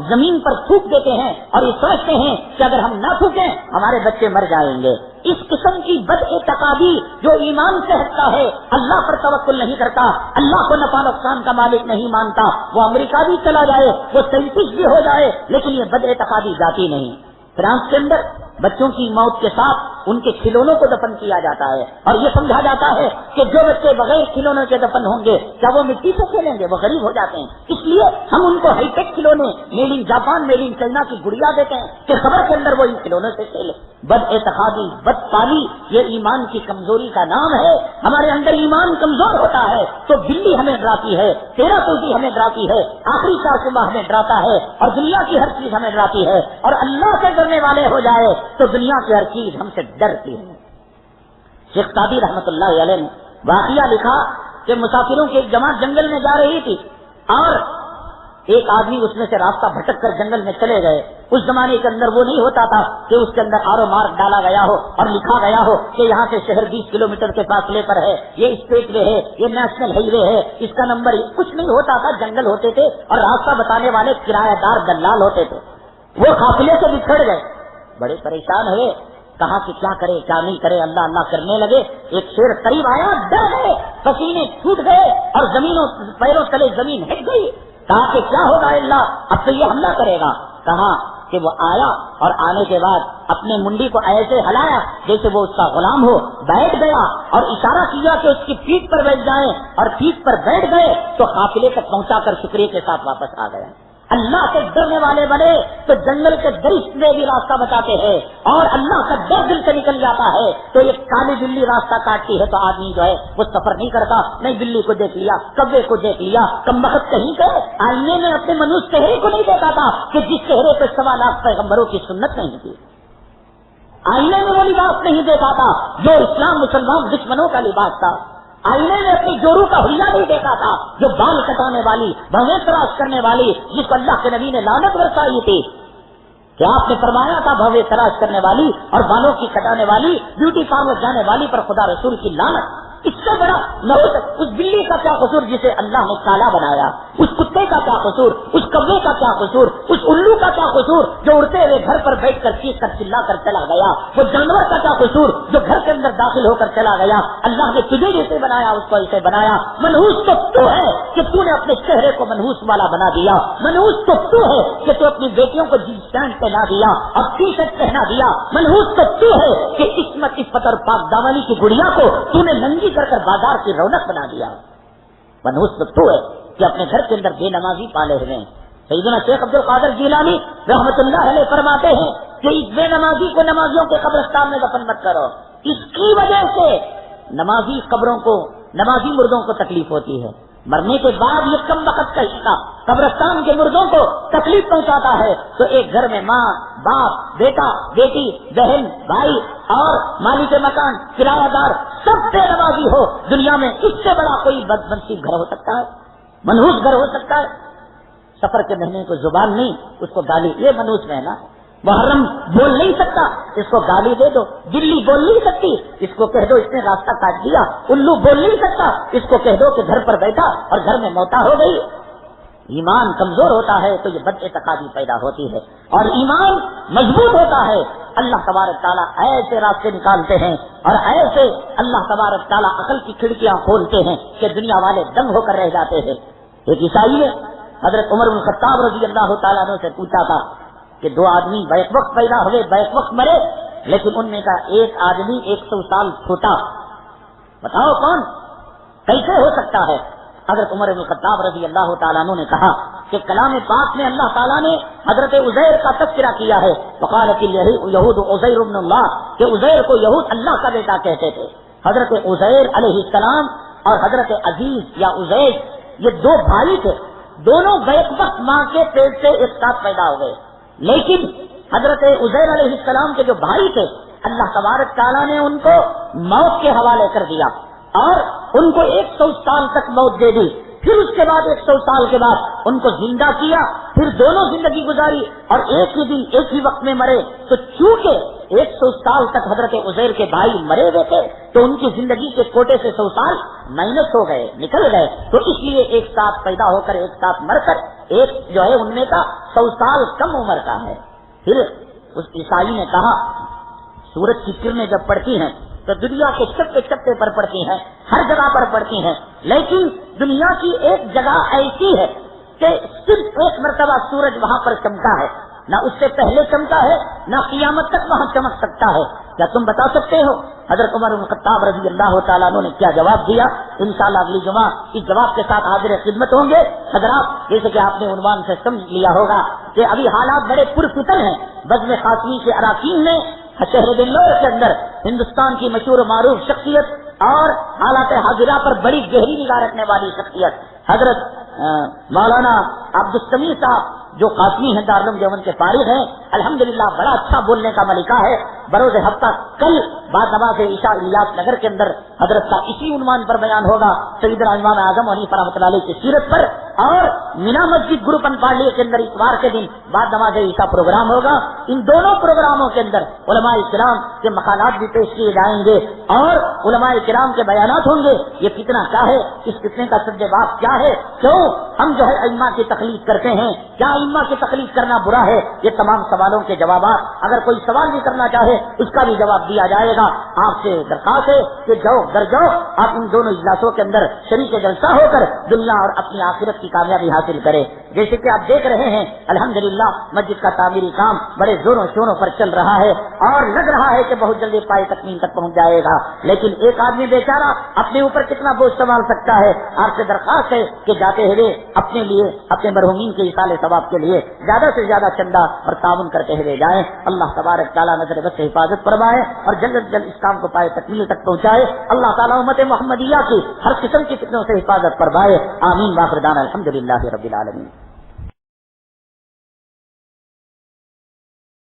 زمین پر تھوک دیتے ہیں اور یہ سوچتے ہیں کہ اگر ہم نہ تھوکیں ہمارے بچے مر جائیں گے۔ اس قسم کی بد اعتقادی جو ایمان سے ہٹتا ہے، اللہ پر توکل نہیں کرتا، اللہ کو نفع نقصان کا مالک نہیں مانتا، وہ امریکہ بھی چلا جائے، وہ سائنٹسٹ بھی ہو جائے، لیکن یہ بد اعتقادی جاتی نہیں۔ فرانس کے اندر بچوں کی موت کے ساتھ ان کے کھلونوں کو دفن کیا جاتا ہے اور یہ سمجھا جاتا ہے کہ جو بچے بغیر کھلونوں کے دفن ہوں گے کیا وہ مٹی سے کھیلیں گے، وہ غریب ہو جاتے ہیں، اس لیے ہم ان کو ہائی ٹیک کھلونے made in Japan made in China کی گڑیا دیتے ہیں کہ خبر کے اندر وہ ان کھلونوں سے کھیلے۔ بد اعتقادی، بد پالی، یہ ایمان کی کمزوری کا نام ہے۔ ہمارے اندر ایمان کمزور ہوتا ہے تو بلی ہمیں ڈراتی ہے، تیرا توسی ہمیں ڈراتی ہے، آخری صبح ہمیں ڈراتا ہے اور دنیا کی ہر چیز ہمیں ڈراتی ہے، اور اللہ سے ڈرنے والے ہو جائے تو دنیا کی ہر چیز ہم سے ڈرتی ہے۔ شیخ سعدی رحمت اللہ علیہ نے واقعہ لکھا کہ مسافروں کی ایک جماعت جنگل میں جا رہی تھی اور ایک آدمی اس میں سے راستہ بھٹک کر جنگل میں چلے گئے۔ اس زمانے کے اندر وہ نہیں ہوتا تھا کہ اس کے اندر آرو مارک ڈالا گیا ہو اور لکھا گیا ہو کہ یہاں سے شہر 20 کلومیٹر کے فاصلے پر ہے، یہ اسٹیٹ وے ہے، یہ نیشنل ہائی وے ہے، اس کا نمبر کچھ نہیں ہوتا تھا۔ جنگل ہوتے تھے اور راستہ بتانے والے کرایہ دار دلال ہوتے تھے۔ وہ قافلے سے بچھڑ گئے، بڑے پریشان ہوئے، کہاں کہ کیا کرے کیا نہیں کرے، اللہ اللہ کرنے لگے۔ ایک شیر قریب آیا، ڈر گئے، پسینے چھوٹ گئے اور زمینوں پیروں تلے زمین ہٹ گئی۔ کہا کہ کیا ہوگا اللہ، اب تو یہ حملہ کرے گا۔ کہا کہ وہ آیا اور آنے کے بعد اپنے منڈی کو ایسے ہلایا جیسے وہ اس کا غلام ہو، بیٹھ گیا اور اشارہ کیا کہ اس کی پیٹھ پر بیٹھ جائیں، اور پیٹھ پر بیٹھ گئے تو قافلے تک پہنچا کر شکریہ کے ساتھ واپس آ گیا۔ اللہ سے ڈرنے والے بنے تو جنگل کے درشت میں بھی راستہ بتاتے ہیں، اور اللہ کا ڈر دل سے نکل جاتا ہے تو یہ کالی بلی راستہ کاٹتی ہے تو آدمی جو ہے وہ سفر نہیں کرتا۔ نہیں بلی کو دیکھ لیا، کبے کو دیکھ لیا، کم وقت کہیں کہ آئینے میں اپنے منوج چہرے کو نہیں دیکھا تھا کہ جس چہرے پہ 1.25 لاکھ پیغمبروں کی سنت نہیں تھی۔ آئینے میں وہ لباس نہیں دیکھا تھا جو اسلام مسلمان دشمنوں کا لباس تھا۔ آئینے میں اپنی جورو کا حلیہ نہیں دیکھا تھا جو بال کٹانے والی، بھویں تراش کرنے والی، جس کو اللہ کے نبی نے لعنت برسائی تھی کہ آپ نے فرمایا تھا بھویں تراش کرنے والی اور بالوں کی کٹانے والی، بیوٹی پارلر جانے والی پر خدا رسول کی لعنت۔ اس سے بڑا اس بلی کا کیا قصور جسے اللہ نے کالا بنایا، اس کتے کا کیا قصور، اس کبے کا کیا قصور، اس الو کا کیا قصور جو اڑتے ہوئے گھر پر بیٹھ کر چیخ کر چلا کر چلا گیا، وہ جانور کا کیا قصور جو گھر کے اندر داخل ہو کر چلا گیا۔ اللہ نے تجھے جیسے بنایا اس کو ایسے بنایا۔ منحوس تو ہے کہ تو نے اپنے چہرے کو منحوس والا بنا دیا، منحوس تو ہے کہ تو اپنی بیٹیوں کو جینس پینٹ پہنا دیا اور ٹی شرٹ پہنا دیا، منحوس تو ہے کہ عصمت عفت اور پاک دامنی کی گڑیا کو تو نے ننگی کر بازار کی رونق بنا دیا۔ منحوس تو ہے کہ اپنے گھر کے اندر بے نمازی پالے ہوئے ہیں۔ سیدنا شیخ عبد القادر جیلانی رحمت اللہ علیہ فرماتے ہیں کہ اس بے نمازی کو نمازیوں کے قبرستان میں دفن مت کرو، اس کی وجہ سے نمازی قبروں کو، نمازی مردوں کو تکلیف ہوتی ہے۔ مرنے کے بعد یہ کم وقت کا حصہ قبرستان کے مردوں کو تکلیف پہنچاتا ہے، تو ایک گھر میں ماں، باپ، بیٹا، بیٹی، بہن، بھائی اور مالک مکان، کرایہ دار سب بے نمازی ہو دنیا میں، اس سے بڑا کوئی بدنصیب گھر ہو سکتا ہے، منحوس گھر ہو سکتا ہے۔ سفر کے مہینے کو زبان نہیں، اس کو گالی، یہ منحوس مہینہ۔ محرم بول نہیں سکتا، اس کو گالی دے دو۔ بلی بول نہیں سکتی، اس کو کہہ دو اس نے راستہ کاٹ دیا۔ الو بول نہیں سکتا، اس کو کہہ دو کہ گھر پر بیٹھا اور گھر میں موتا ہو گئی۔ ایمان کمزور ہوتا ہے تو یہ بد اعتقادی پیدا ہوتی ہے، اور ایمان مضبوط ہوتا ہے اللہ تبارک تعالیٰ ایسے راستے نکالتے ہیں اور ایسے اللہ تبارک تعالیٰ عقل کی کھڑکیاں کھولتے ہیں کہ دنیا والے دنگ ہو کر رہ جاتے ہیں۔ ایک عیسائی نے حضرت عمر بن الخطاب رضی اللہ تعالیٰ عنہ سے پوچھا تھا کہ 2 آدمی بیک وقت پیدا ہوئے، بیک وقت مرے، لیکن ان میں کا ایک آدمی 100 سال چھوٹا، بتاؤ کون، کیسے ہو سکتا ہے؟ حضرت عمر بن الخطاب رضی اللہ تعالیٰ عنہ نے کہا کہ کلام پاک میں اللہ تعالیٰ نے حضرت عزیر کا تذکرہ کیا ہے، وقالت الیہود عزیر ابن اللہ، کہ عزیر کو یہود اللہ کا بیٹا کہتے تھے۔ حضرت عزیر علیہ السلام اور حضرت عزیز یا عزیر یہ 2 بھائی تھے، دونوں بیک وقت ماں کے پیٹ سے ایک ساتھ پیدا ہو گئے، لیکن حضرت عزیر علیہ السلام کے جو بھائی تھے اللہ تبارک تعالیٰ نے ان کو موت کے حوالے کر دیا اور ان کو 100 سال تک موت دے دی، پھر اس کے بعد 100 سال کے بعد ان کو زندہ کیا، پھر دونوں زندگی گزاری اور ایک ہی دن ایک ہی وقت میں مرے۔ تو چونکہ 100 سال تک حضرت عزیر کے بھائی مرے ہوئے تھے تو ان کی زندگی کے کوٹے سے 100 سال مائنس ہو گئے، نکل گئے، تو اس لیے ایک ساتھ پیدا ہو کر ایک ساتھ مر کر ایک جو ہے ان میں کا 100 سال کم عمر کا ہے۔ پھر اس عیسائی نے کہا سورج کی کرنیں جب پڑتی ہیں تو دنیا کے چپے چپے پر پڑتی ہیں، ہر جگہ پر پڑتی ہیں، لیکن دنیا کی ایک جگہ ایسی ہے کہ صرف ایک مرتبہ سورج وہاں پر چمکا ہے، نہ اس سے پہلے چمکا ہے نہ قیامت تک وہاں چمک سکتا ہے، کیا تم بتا سکتے ہو؟ حضرت عمر بن خطاب رضی اللہ تعالیٰ عنہ نے کیا جواب دیا؟ انشاءاللہ اگلی جمعہ اس جواب کے ساتھ حاضر خدمت ہوں گے. حضرات جیسے کہ آپ نے عنوان سے سمجھ لیا ہوگا کہ ابھی حالات بڑے پرفتن ہیں. بزم قاسمی کے اراکین نے شہر بنگلور کے اندر ہندوستان کی مشہور و معروف شخصیت اور حالات حاضرہ پر بڑی گہری نگاہ رکھنے والی شخصیت حضرت مولانا عبدالسمیع صاحب جو قاسمی ہیں دارالعلوم دیوبند کے فارغ ہیں, الحمدللہ بڑا اچھا بولنے کا ملکہ ہے. بروز ہفتہ کل بعد نماز عشاء الیاس نگر کے اندر حضرت کا اسی عنوان پر بیان ہوگا, سیدنا امام اعظم حنیفہ رحمۃ اللہ علیہ کی سیرت پر. اور مینا مسجد گروپ ان پارلی کے اندر اتوار کے دن بعد نماز عشاء پروگرام ہوگا. ان دونوں پروگراموں کے اندر علماء کرام کے مقالات بھی پیش کیے جائیں گے اور علماء کرام کے بیانات ہوں گے. یہ فتنہ کیا ہے, اس فتنے کا سد باب کیا ہے, کیوں ہم جو ہے ائمہ کی تقلید کرتے ہیں, کیا ائمہ کی تقلید کرنا برا ہے؟ یہ تمام سوالوں کے جوابات, اگر کوئی سوال بھی کرنا چاہے اس کا بھی جواب دیا جائے گا. آپ سے درخواست ہے کہ جاؤ در جاؤ آپ ان دونوں اجلاسوں کے اندر شریک جلسہ ہو کر دنیا اور اپنی آخرت کی کامیابی حاصل کرے. جیسے کہ آپ دیکھ رہے ہیں الحمدللہ مسجد کا تعمیری کام بڑے زوروں شوروں پر چل رہا ہے اور لگ رہا ہے کہ بہت جلدی پائے تکمیل تک پہنچ جائے گا. لیکن ایک آدمی بیچارہ اپنے اوپر کتنا بوجھ سنبھال سکتا ہے؟ آپ سے درخواست ہے کہ جاتے ہوئے اپنے لیے, اپنے مرحومین کے اصال ثواب کے لیے زیادہ سے زیادہ چندہ اور تعاون کرتے ہوئے جائیں. اللہ تبارک تعالیٰ نظر بد سے حفاظت فرمائے اور جلد از جلد اس کام کو پائے تکمیل تک پہنچائے. اللہ تعالیٰ امت محمدیہ کی ہر قسم کی فتنوں سے حفاظت فرمائے. آمین. واخر دعوانا الحمدللہ رب العالمین.